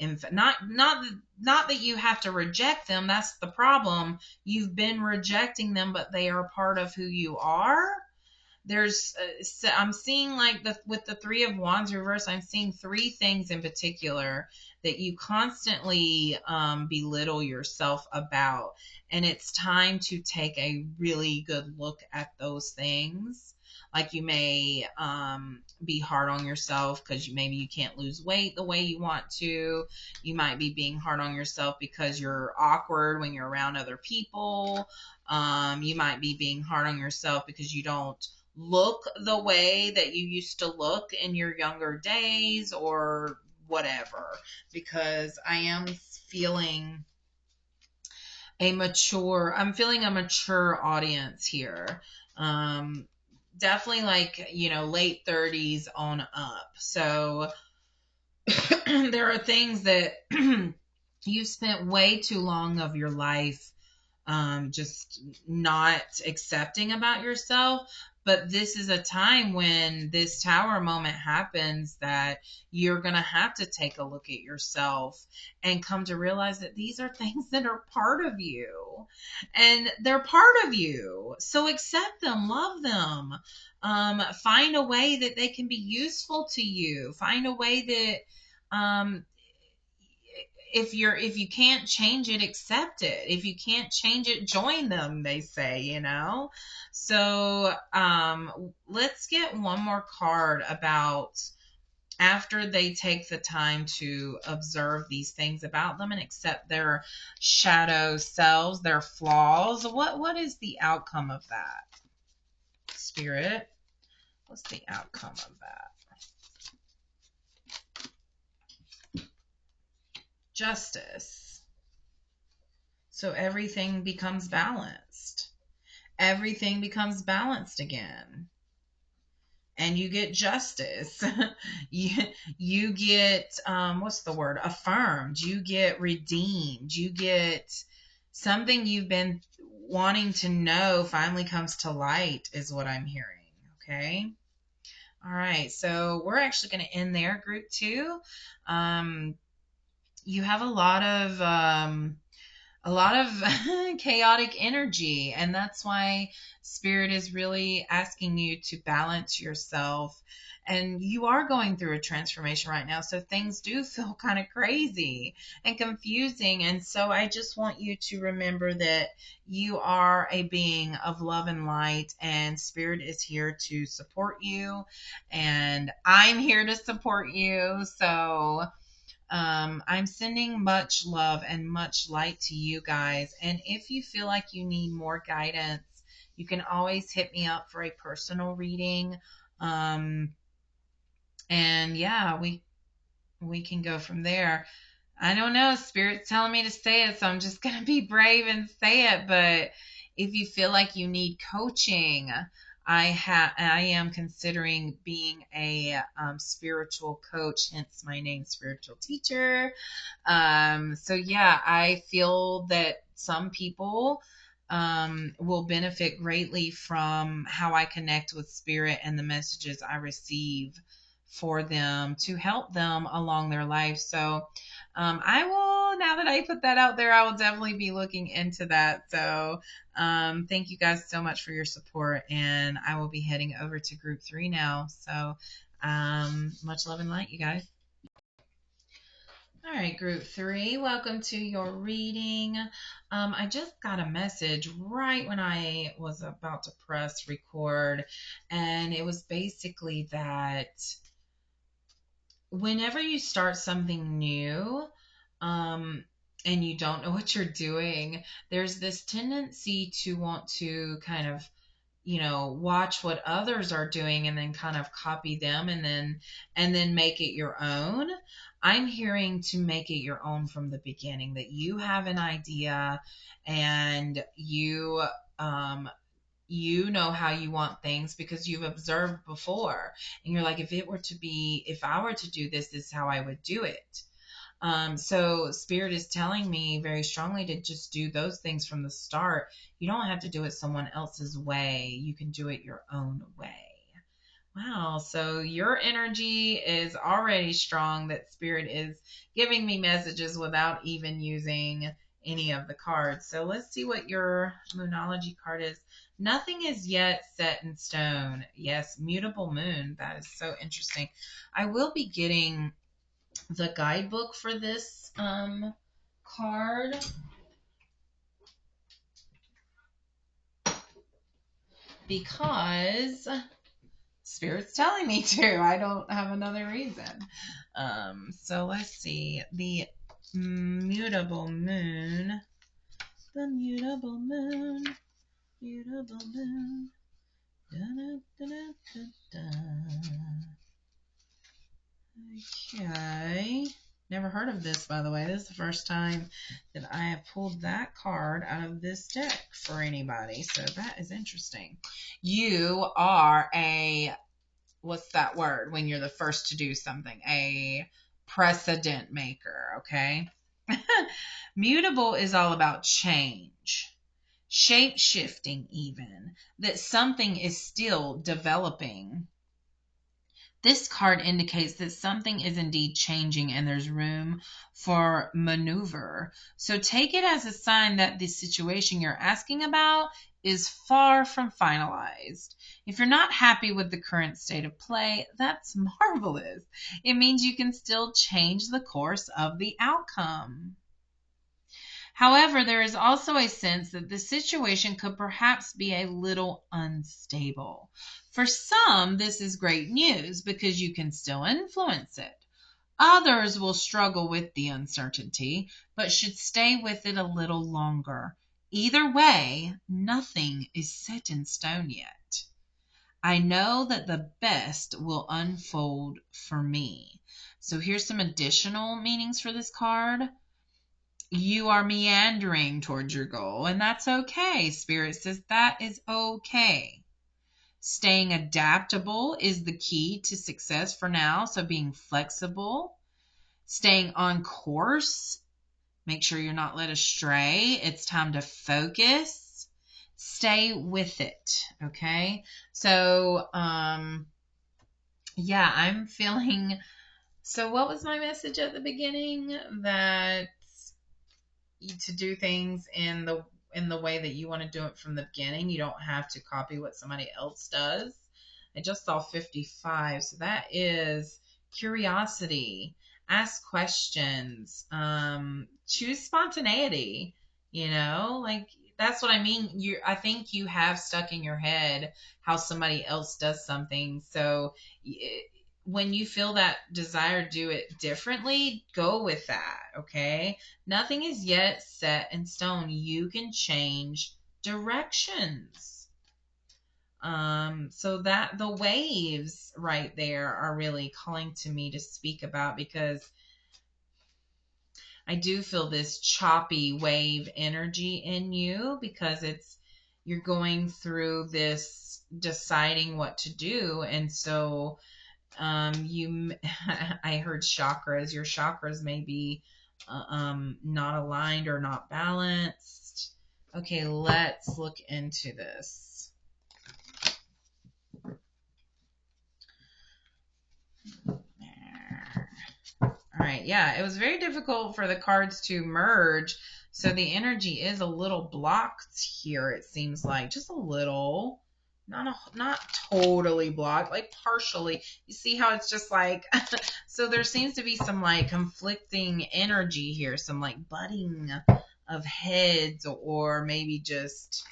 Not that you have to reject them. That's the problem. You've been rejecting them, but they are part of who you are. I'm seeing, like, with the Three of Wands reverse, I'm seeing three things in particular that you constantly belittle yourself about, and it's time to take a really good look at those things. Like, you may be hard on yourself because maybe you can't lose weight the way you want to. You might be being hard on yourself because you're awkward when you're around other people. You might be being hard on yourself because you don't look the way that you used to look in your younger days, or whatever, because I'm feeling a mature audience here. Um, Definitely, like, late 30s on up. So there are things that you've spent way too long of your life just not accepting about yourself. But this is a time when this tower moment happens that you're going to have to take a look at yourself and come to realize that these are things that are part of you, and they're part of you. So accept them, love them. Find a way that they can be useful to you. Find a way that, if you can't change it, accept it. If you can't change it, join them, they say. So let's get one more card about after they take the time to observe these things about them and accept their shadow selves, their flaws. What is the outcome of that? Spirit, what's the outcome of that? Justice. So everything becomes balanced. Everything becomes balanced again. And you get justice. you get, what's the word? Affirmed. You get redeemed. You get something you've been wanting to know finally comes to light, is what I'm hearing. Okay. All right. So we're actually going to end there, group 2. You have a lot of chaotic energy, and that's why spirit is really asking you to balance yourself. And you are going through a transformation right now, so things do feel kind of crazy and confusing. And so I just want you to remember that you are a being of love and light, and spirit is here to support you, and I'm here to support you. So I'm sending much love and much light to you guys. And if you feel like you need more guidance, you can always hit me up for a personal reading. And yeah, we can go from there. I don't know. Spirit's telling me to say it, so I'm just going to be brave and say it. But if you feel like you need coaching, I am considering being a spiritual coach, hence my name, spiritual teacher. So yeah, I feel that some people will benefit greatly from how I connect with spirit and the messages I receive for them to help them along their life. So I will, now that I put that out there, I will definitely be looking into that. So thank you guys so much for your support, and I will be heading over to group 3 now. So much love and light, you guys. All right, group 3, welcome to your reading. I just got a message right when I was about to press record, and it was basically that whenever you start something new, and you don't know what you're doing, there's this tendency to want to kind of, watch what others are doing and then kind of copy them and then make it your own. I'm hearing to make it your own from the beginning, that you have an idea and you know how you want things because you've observed before, and you're like, if I were to do this, this is how I would do it. So spirit is telling me very strongly to just do those things from the start. You don't have to do it someone else's way. You can do it your own way. Wow. So your energy is already strong, that spirit is giving me messages without even using any of the cards. So let's see what your Moonology card is. Nothing is yet set in stone. Yes, mutable moon. That is so interesting. I will be getting the guidebook for this card, because spirit's telling me to. I don't have another reason. So let's see. The mutable moon. The mutable moon. Mutable moon. Da, da, da, da, da. Okay. Never heard of this, by the way. This is the first time that I have pulled that card out of this deck for anybody. So that is interesting. You are what's that word when you're the first to do something? A precedent maker, okay? Mutable is all about change. shape shifting, even that something is still developing. This card indicates that something is indeed changing and there's room for maneuver. So take it as a sign that the situation you're asking about is far from finalized. If you're not happy with the current state of play, that's marvelous. It means you can still change the course of the outcome. However, there is also a sense that the situation could perhaps be a little unstable. For some, this is great news because you can still influence it. Others will struggle with the uncertainty, but should stay with it a little longer. Either way, nothing is set in stone yet. I know that the best will unfold for me. So here's some additional meanings for this card. You are meandering towards your goal, and that's okay. Spirit says that is okay. Staying adaptable is the key to success for now, so being flexible. Staying on course. Make sure you're not led astray. It's time to focus. Stay with it, okay? So, yeah, I'm feeling... So what was my message at the beginning? That to do things in the way that you want to do it from the beginning. You don't have to copy what somebody else does. I just saw 55, so that is curiosity. Ask questions. Choose spontaneity. Like that's what I mean. I think you have stuck in your head how somebody else does something. So when you feel that desire to do it differently, go with that, okay? Nothing is yet set in stone. You can change directions. So that the waves right there are really calling to me to speak about, because I do feel this choppy wave energy in you, because you're going through this deciding what to do. And so I heard chakras. Your chakras may be not aligned or not balanced. Okay, let's look into this. All right, yeah, it was very difficult for the cards to merge, so the energy is a little blocked here, it seems like. Just a little. Not totally blocked, like partially. You see how it's just like so there seems to be some like conflicting energy here, some like butting of heads, or maybe just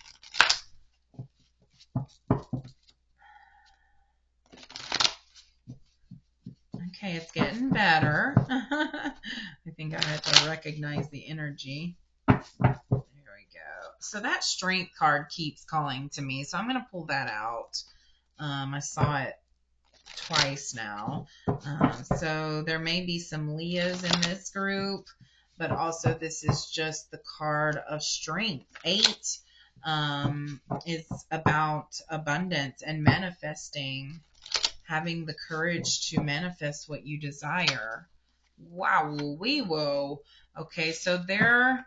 okay, it's getting better. I think I have to recognize the energy. There we go. So that strength card keeps calling to me, so I'm going to pull that out. I saw it twice now. So there may be some Leos in this group, but also this is just the card of strength. 8 is about abundance and manifesting, having the courage to manifest what you desire. Wow, we will. Okay, so there's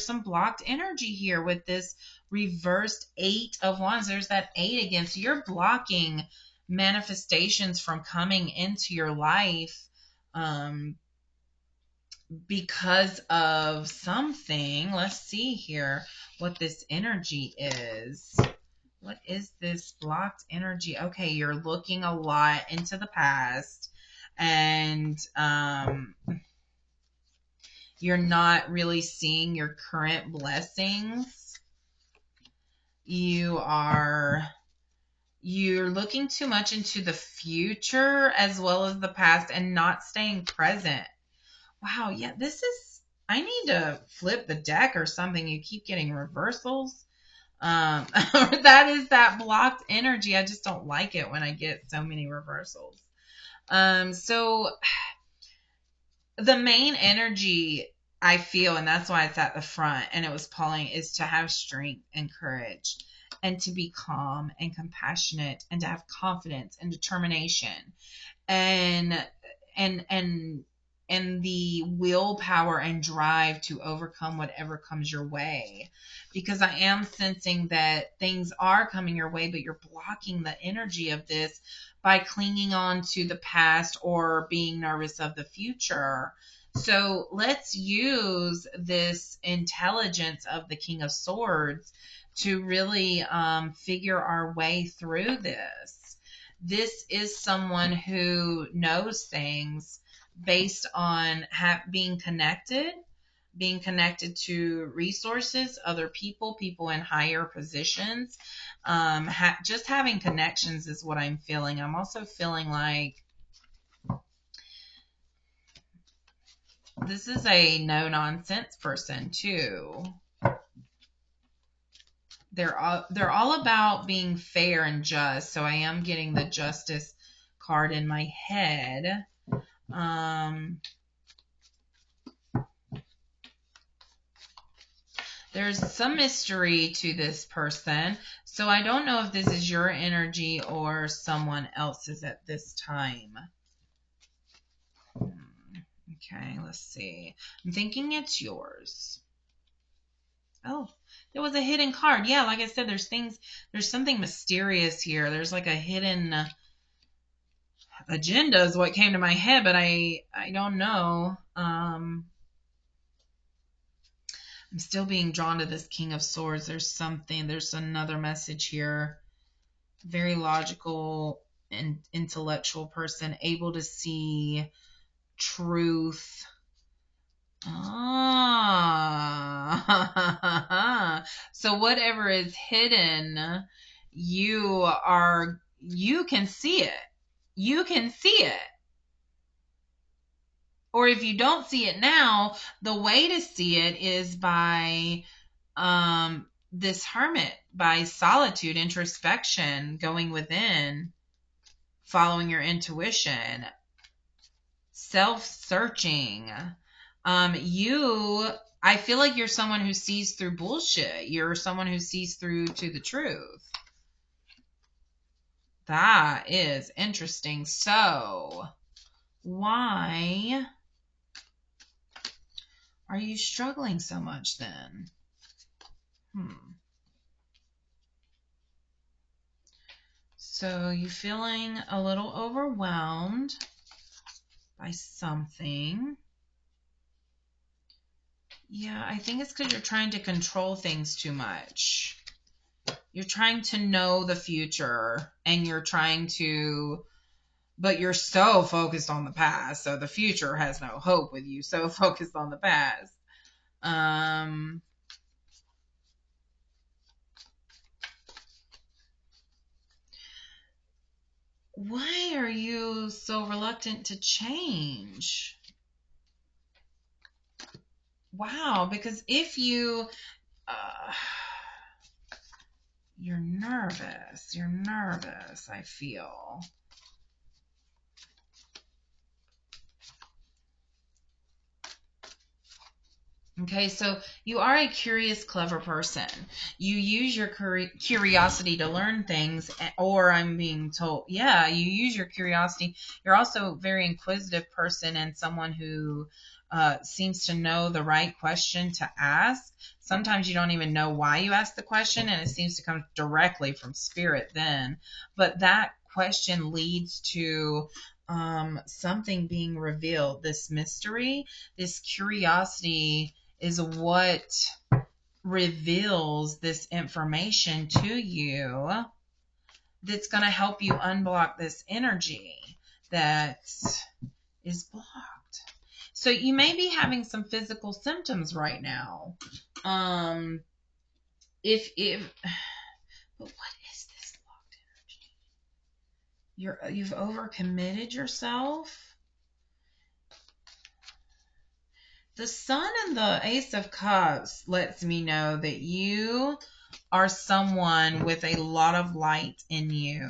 some blocked energy here with this reversed 8 of Wands. There's that 8 again. So you're blocking manifestations from coming into your life because of something. Let's see here what this energy is. What is this blocked energy? Okay, you're looking a lot into the past, and you're not really seeing your current blessings. You're looking too much into the future as well as the past and not staying present. Wow, yeah, I need to flip the deck or something. You keep getting reversals. That is that blocked energy. I just don't like it when I get so many reversals. So the main energy I feel, and that's why it's at the front and it was pulling, is to have strength and courage, and to be calm and compassionate, and to have confidence and determination, and and the willpower and drive to overcome whatever comes your way. Because I am sensing that things are coming your way, but you're blocking the energy of this by clinging on to the past or being nervous of the future. So let's use this intelligence of the King of Swords to really figure our way through this. This is someone who knows things based on being connected to resources, other people in higher positions. Just having connections is what I'm feeling. I'm also feeling like this is a no-nonsense person too. They're all about being fair and just. So I am getting the justice card in my head. There's some mystery to this person. So I don't know if this is your energy or someone else's at this time. Okay, let's see. I'm thinking it's yours. Oh, there was a hidden card. Yeah, like I said, there's something mysterious here. There's like a hidden agenda is what came to my head, but I don't know. I'm still being drawn to this King of Swords. There's another message here. Very logical and intellectual person, able to see truth. So whatever is hidden, you can see it. You can see it. Or if you don't see it now, the way to see it is by this hermit, by solitude, introspection, going within, following your intuition, self-searching. I feel like you're someone who sees through bullshit. You're someone who sees through to the truth. That is interesting. So, why are you struggling so much then? So, you're feeling a little overwhelmed by something. Yeah, I think it's because you're trying to control things too much. You're trying to know the future, and but you're so focused on the past, so the future has no hope with you, so focused on the past. Why are you so reluctant to change? Wow, because if you're nervous. You're nervous, I feel. Okay, so you are a curious, clever person. You use your curiosity to learn things, or I'm being told, yeah, you use your curiosity. You're also a very inquisitive person and someone who seems to know the right question to ask. Sometimes you don't even know why you ask the question, and it seems to come directly from spirit then. But that question leads to something being revealed. This mystery, this curiosity is what reveals this information to you that's going to help you unblock this energy that is blocked. So you may be having some physical symptoms right now. But what is this blocked energy? You've overcommitted yourself. The Sun and the Ace of Cups lets me know that you are someone with a lot of light in you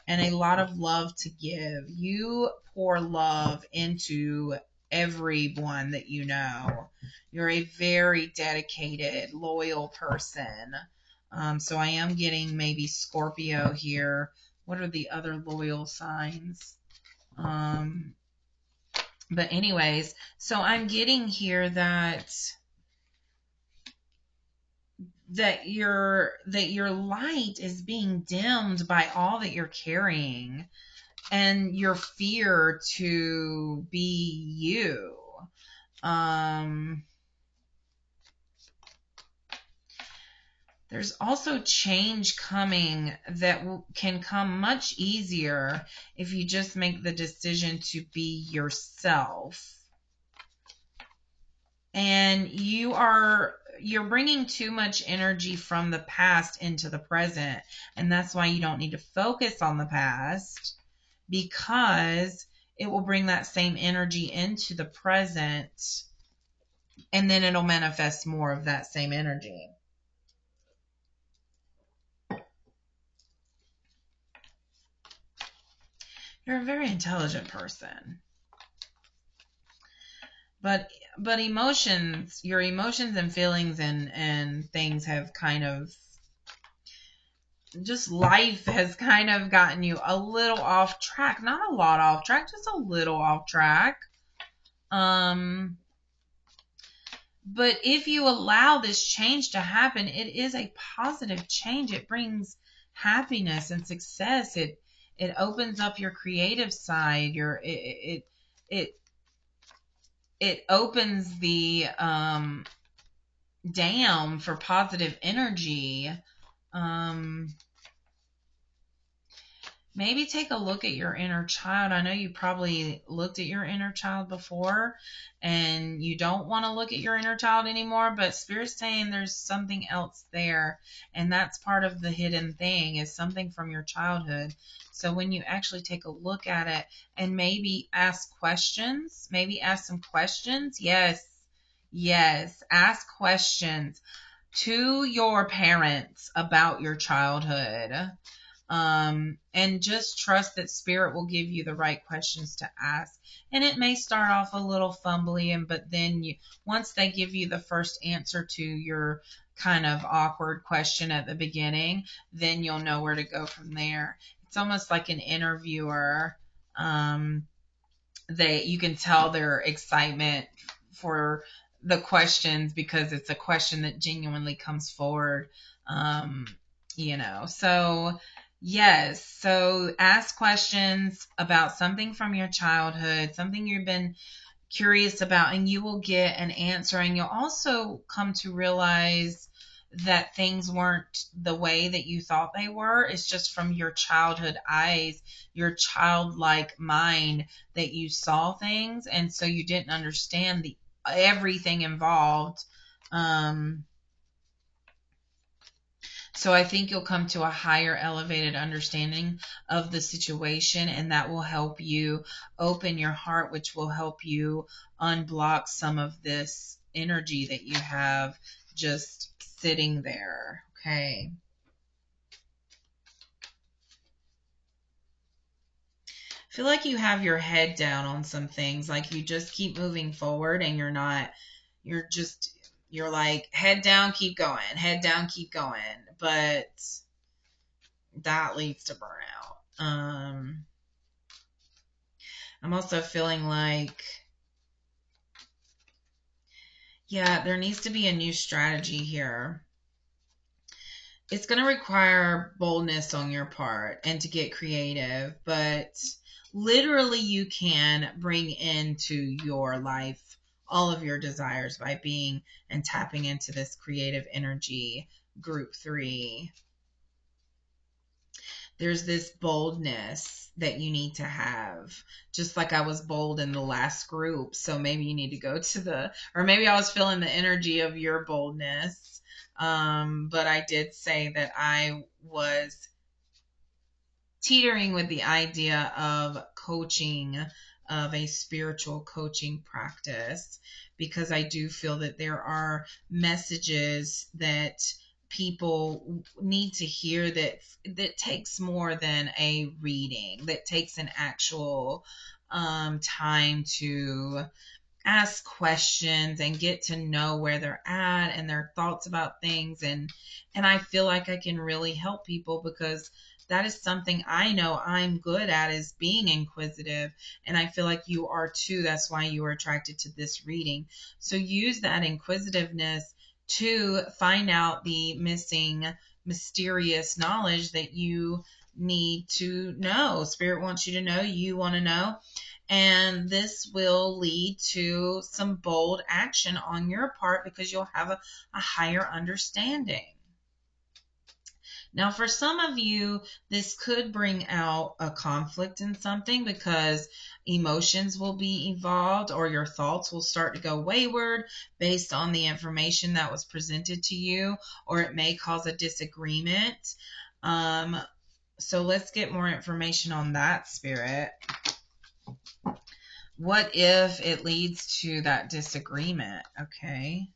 and a lot of love to give. You pour love into everyone that you know. You're a very dedicated, loyal person. So I am getting maybe Scorpio here. What are the other loyal signs? But anyways, so I'm getting here that your light is being dimmed by all that you're carrying and your fear to be you. Um there's also change coming that can come much easier if you just make the decision to be yourself. And you're bringing too much energy from the past into the present, and that's why you don't need to focus on the past, because it will bring that same energy into the present, and then it'll manifest more of that same energy. You're a very intelligent person, but your emotions and feelings and things have kind of, just life has kind of gotten you a little off track. Not a lot off track, just a little off track. Um, but if you allow this change to happen, it is a positive change. It brings happiness and success. It opens up your creative side. It it opens the dam for positive energy. Um, Maybe take a look at your inner child. I know you probably looked at your inner child before and you don't want to look at your inner child anymore, but Spirit's saying there's something else there. And that's part of the hidden thing, is something from your childhood. So when you actually take a look at it and maybe ask questions, maybe ask some questions. Yes, yes, ask questions to your parents about your childhood. And just trust that Spirit will give you the right questions to ask. And it may start off a little fumbly, but then once they give you the first answer to your kind of awkward question at the beginning, then you'll know where to go from there. It's almost like an interviewer. You can tell their excitement for the questions because it's a question that genuinely comes forward. Um, so yes, so ask questions about something from your childhood, something you've been curious about, and you will get an answer. And you'll also come to realize that things weren't the way that you thought they were. It's just from your childhood eyes, your childlike mind, that you saw things, and so you didn't understand the everything involved. So I think you'll come to a higher elevated understanding of the situation, and that will help you open your heart, which will help you unblock some of this energy that you have just sitting there. Okay. I feel like you have your head down on some things, like you just keep moving forward and you're like, head down, keep going, head down, keep going. But that leads to burnout. I'm also feeling like, yeah, there needs to be a new strategy here. It's going to require boldness on your part and to get creative, but literally you can bring into your life all of your desires by being and tapping into this creative energy. Group 3. There's this boldness that you need to have, just like I was bold in the last group. So maybe you need to go to or maybe I was feeling the energy of your boldness. But I did say that I was teetering with the idea of coaching, of a spiritual coaching practice, because I do feel that there are messages that people need to hear that takes more than a reading, that takes an actual time to ask questions and get to know where they're at and their thoughts about things. And I feel like I can really help people because That is something I know I'm good at, is being inquisitive. And I feel like you are too. That's why you are attracted to this reading. So use that inquisitiveness to find out the missing, mysterious knowledge that you need to know. Spirit wants you to know, you want to know. And this will lead to some bold action on your part because you'll have a higher understanding. Now, for some of you, this could bring out a conflict in something because emotions will be involved, or your thoughts will start to go wayward based on the information that was presented to you, or it may cause a disagreement. So let's get more information on that, Spirit. What if it leads to that disagreement? Okay.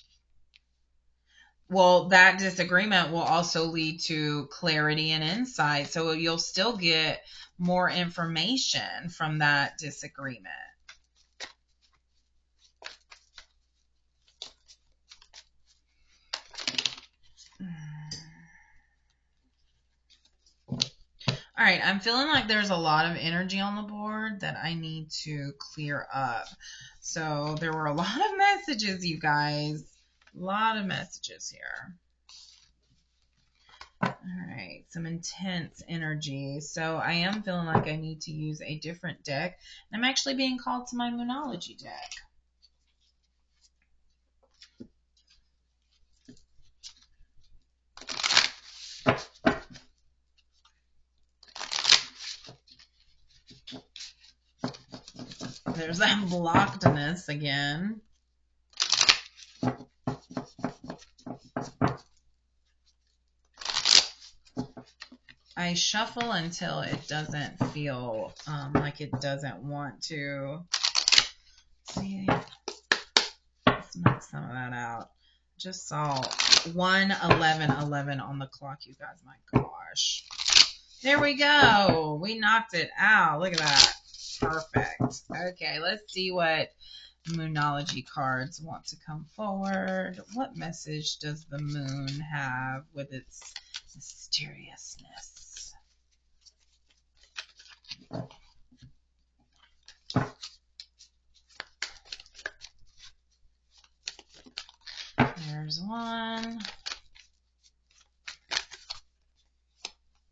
Well, that disagreement will also lead to clarity and insight. So you'll still get more information from that disagreement. All right, I'm feeling like there's a lot of energy on the board that I need to clear up. So there were a lot of messages, you guys. A lot of messages here. All right, some intense energy. So I am feeling like I need to use a different deck. I'm actually being called to my Moonology deck. There's that blockedness again. I shuffle until it doesn't feel like it doesn't want to. See, let's knock some of that out. Just saw 1:11:11 on the clock, you guys. My gosh. There we go. We knocked it out. Look at that. Perfect. Okay, let's see what Moonology cards want to come forward. What message does the moon have with its mysteriousness? There's 1,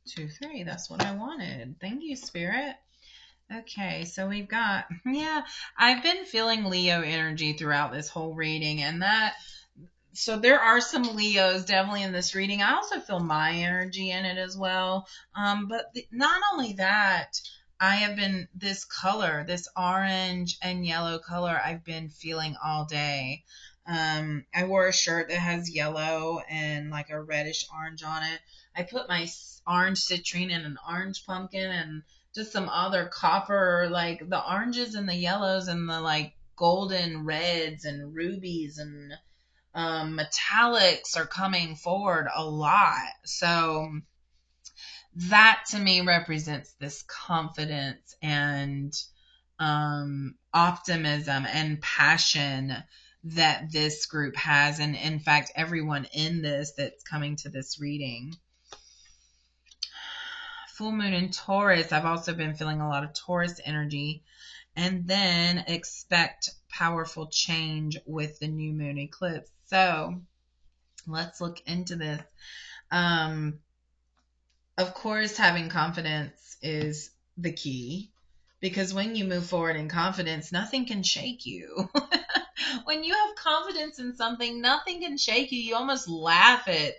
2, 3. That's what I wanted. Thank you, Spirit. Okay, so we've got, I've been feeling Leo energy throughout this whole reading, and so there are some Leos definitely in this reading. I also feel my energy in it as well. But not only that, I have been, this color, this orange and yellow color, I've been feeling all day. I wore a shirt that has yellow and like a reddish orange on it. I put my orange citrine and an orange pumpkin and just some other copper, like the oranges and the yellows and the like golden reds and rubies and metallics are coming forward a lot. So that to me represents this confidence and optimism and passion that this group has. And in fact, everyone in this that's coming to this reading. Full moon in Taurus. I've also been feeling a lot of Taurus energy. And then expect powerful change with the new moon eclipse. So let's look into this. Of course, having confidence is the key, because when you move forward in confidence, nothing can shake you. When you have confidence in something, nothing can shake you. You almost laugh at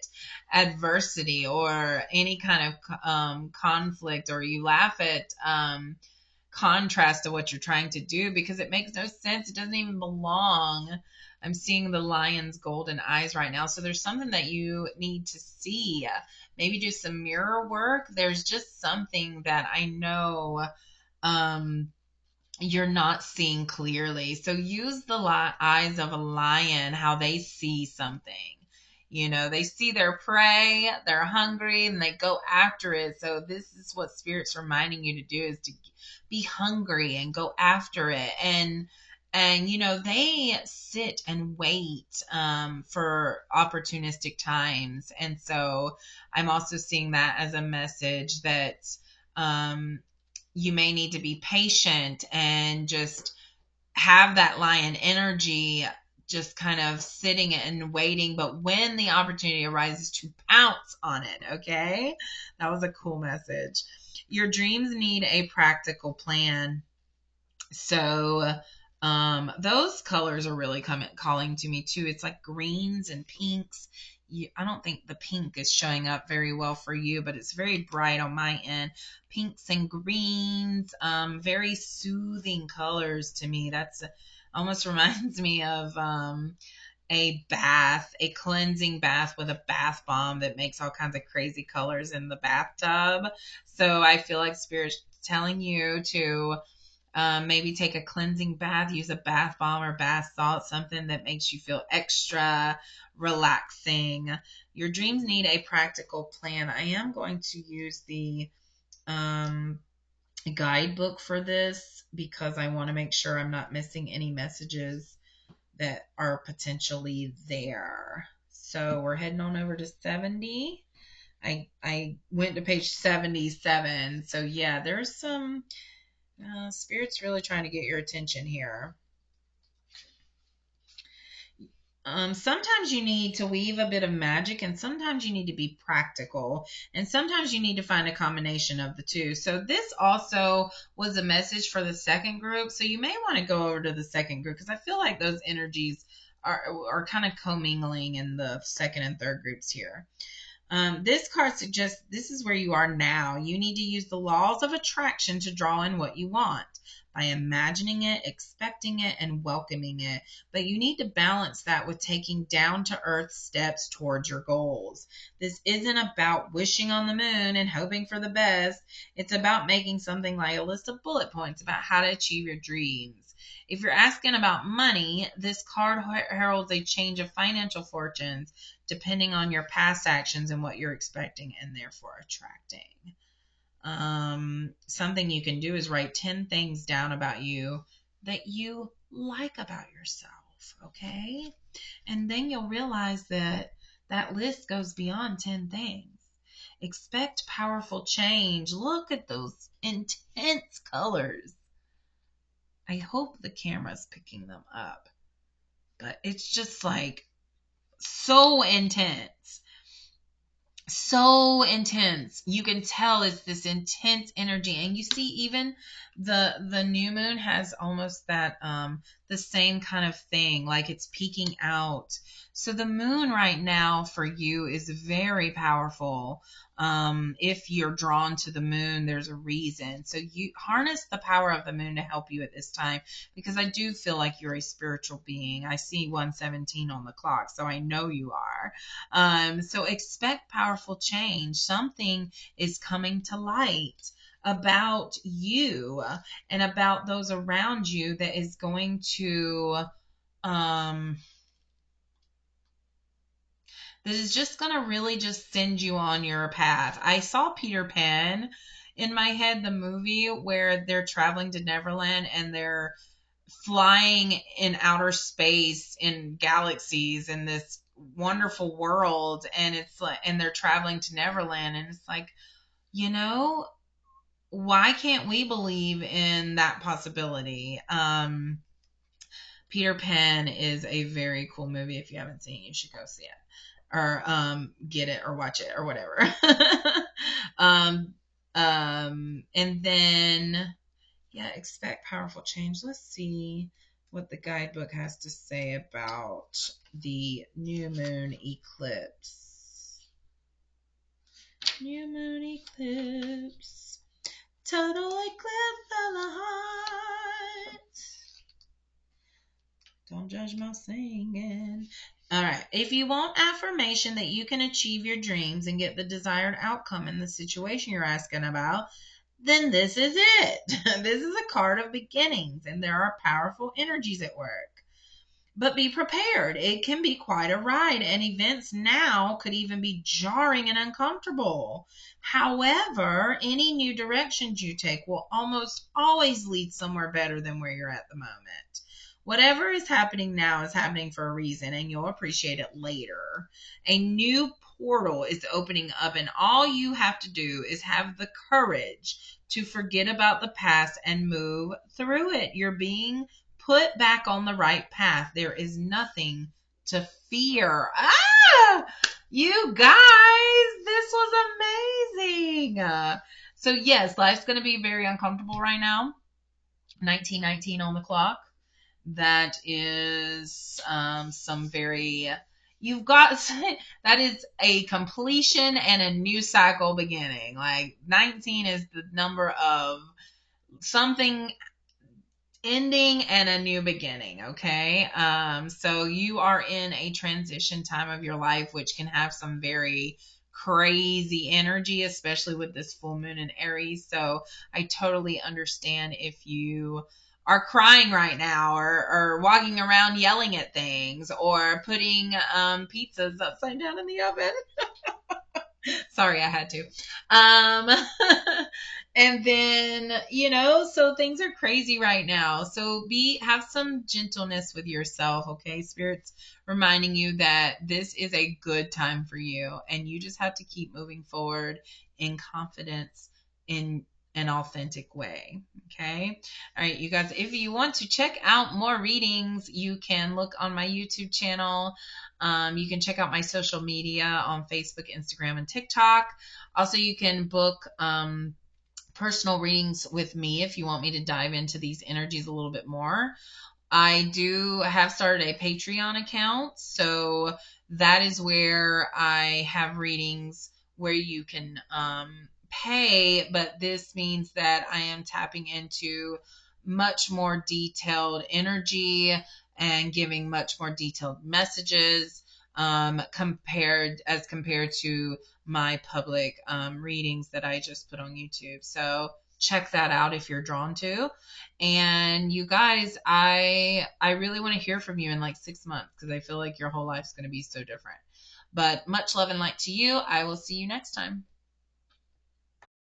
adversity or any kind of conflict, or you laugh at contrast to what you're trying to do because it makes no sense. It doesn't even belong. I'm seeing the lion's golden eyes right now. So there's something that you need to see. Maybe do some mirror work. There's just something that I know you're not seeing clearly. So use the eyes of a lion, how they see something. You know, they see their prey, they're hungry, and they go after it. So this is what Spirit's reminding you to do, is to be hungry and go after it. And And they sit and wait for opportunistic times. And so I'm also seeing that as a message that um, you may need to be patient and just have that lion energy, just kind of sitting and waiting, but when the opportunity arises, to pounce on it. Okay, that was a cool message. Your dreams need a practical plan. So those colors are really calling to me too. It's like greens and pinks. I don't think the pink is showing up very well for you, but it's very bright on my end. Pinks and greens, very soothing colors to me. That's almost reminds me of a bath, a cleansing bath with a bath bomb that makes all kinds of crazy colors in the bathtub. So I feel like Spirit's telling you to maybe take a cleansing bath, use a bath bomb or bath salt, something that makes you feel extra relaxing. Your dreams need a practical plan. I am going to use the um, guidebook for this because I want to make sure I'm not missing any messages that are potentially there. So we're heading on over to 70. I went to page 77. So yeah, there's some Spirit's really trying to get your attention here. Sometimes you need to weave a bit of magic, and sometimes you need to be practical, and sometimes you need to find a combination of the two. So this also was a message for the second group. So you may want to go over to the second group because I feel like those energies are kind of commingling in the second and third groups here. This card suggests this is where you are now. You need to use the laws of attraction to draw in what you want by imagining it, expecting it, and welcoming it. But you need to balance that with taking down to earth steps towards your goals. This isn't about wishing on the moon and hoping for the best. It's about making something like a list of bullet points about how to achieve your dreams. If you're asking about money, this card heralds a change of financial fortunes depending on your past actions and what you're expecting and therefore attracting. Something you can do is write 10 things down about you that you like about yourself, okay? And then you'll realize that that list goes beyond 10 things. Expect powerful change. Look at those intense colors. I hope the camera's picking them up, but it's just like so intense. So intense. You can tell it's this intense energy. And you see even the new moon has almost that the same kind of thing, like it's peeking out. So the moon right now for you is very powerful. If you're drawn to the moon, there's a reason. So you harness the power of the moon to help you at this time, because I do feel like you're a spiritual being. I see 117 on the clock, so I know you are. So expect powerful change. Something is coming to light about you and about those around you that is going to that is just going to really just send you on your path. I saw Peter Pan in my head, the movie where they're traveling to Neverland and they're flying in outer space in galaxies in this wonderful world, and it's like, and they're traveling to Neverland, and it's like, why can't we believe in that possibility? Peter Pan is a very cool movie. If you haven't seen it, you should go see it, or get it, or watch it, or whatever. And then, yeah, expect powerful change. Let's see what the guidebook has to say about the new moon eclipse. New moon eclipse. Total eclipse of the heart. Don't judge my singing. All right. If you want affirmation that you can achieve your dreams and get the desired outcome in the situation you're asking about, then this is it. This is a card of beginnings, and there are powerful energies at work. But be prepared. It can be quite a ride, and events now could even be jarring and uncomfortable. However, any new directions you take will almost always lead somewhere better than where you're at the moment. Whatever is happening now is happening for a reason, and you'll appreciate it later. A new portal is opening up, and all you have to do is have the courage to forget about the past and move through it. You're being put back on the right path. There is nothing to fear. Ah! You guys, this was amazing. So yes, life's going to be very uncomfortable right now. 1919 on the clock. That is some very, you've got, that is a completion and a new cycle beginning. Like 19 is the number of something ending and a new beginning. Okay. So you are in a transition time of your life, which can have some very crazy energy, especially with this full moon in Aries. So I totally understand if you are crying right now, or walking around yelling at things, or putting pizzas upside down in the oven. Sorry, I had to. And then, so things are crazy right now. So have some gentleness with yourself, okay? Spirit's reminding you that this is a good time for you, and you just have to keep moving forward in confidence, in an authentic way. Okay. All right, you guys, if you want to check out more readings, you can look on my YouTube channel. You can check out my social media on Facebook, Instagram, and TikTok. Also, you can book personal readings with me if you want me to dive into these energies a little bit more. I do have started a Patreon account, so that is where I have readings where you can pay, but this means that I am tapping into much more detailed energy and giving much more detailed messages, compared to my public readings that I just put on YouTube. So check that out if you're drawn to. And you guys, I really want to hear from you in like 6 months, because I feel like your whole life's going to be so different. But much love and light to you. I will see you next time.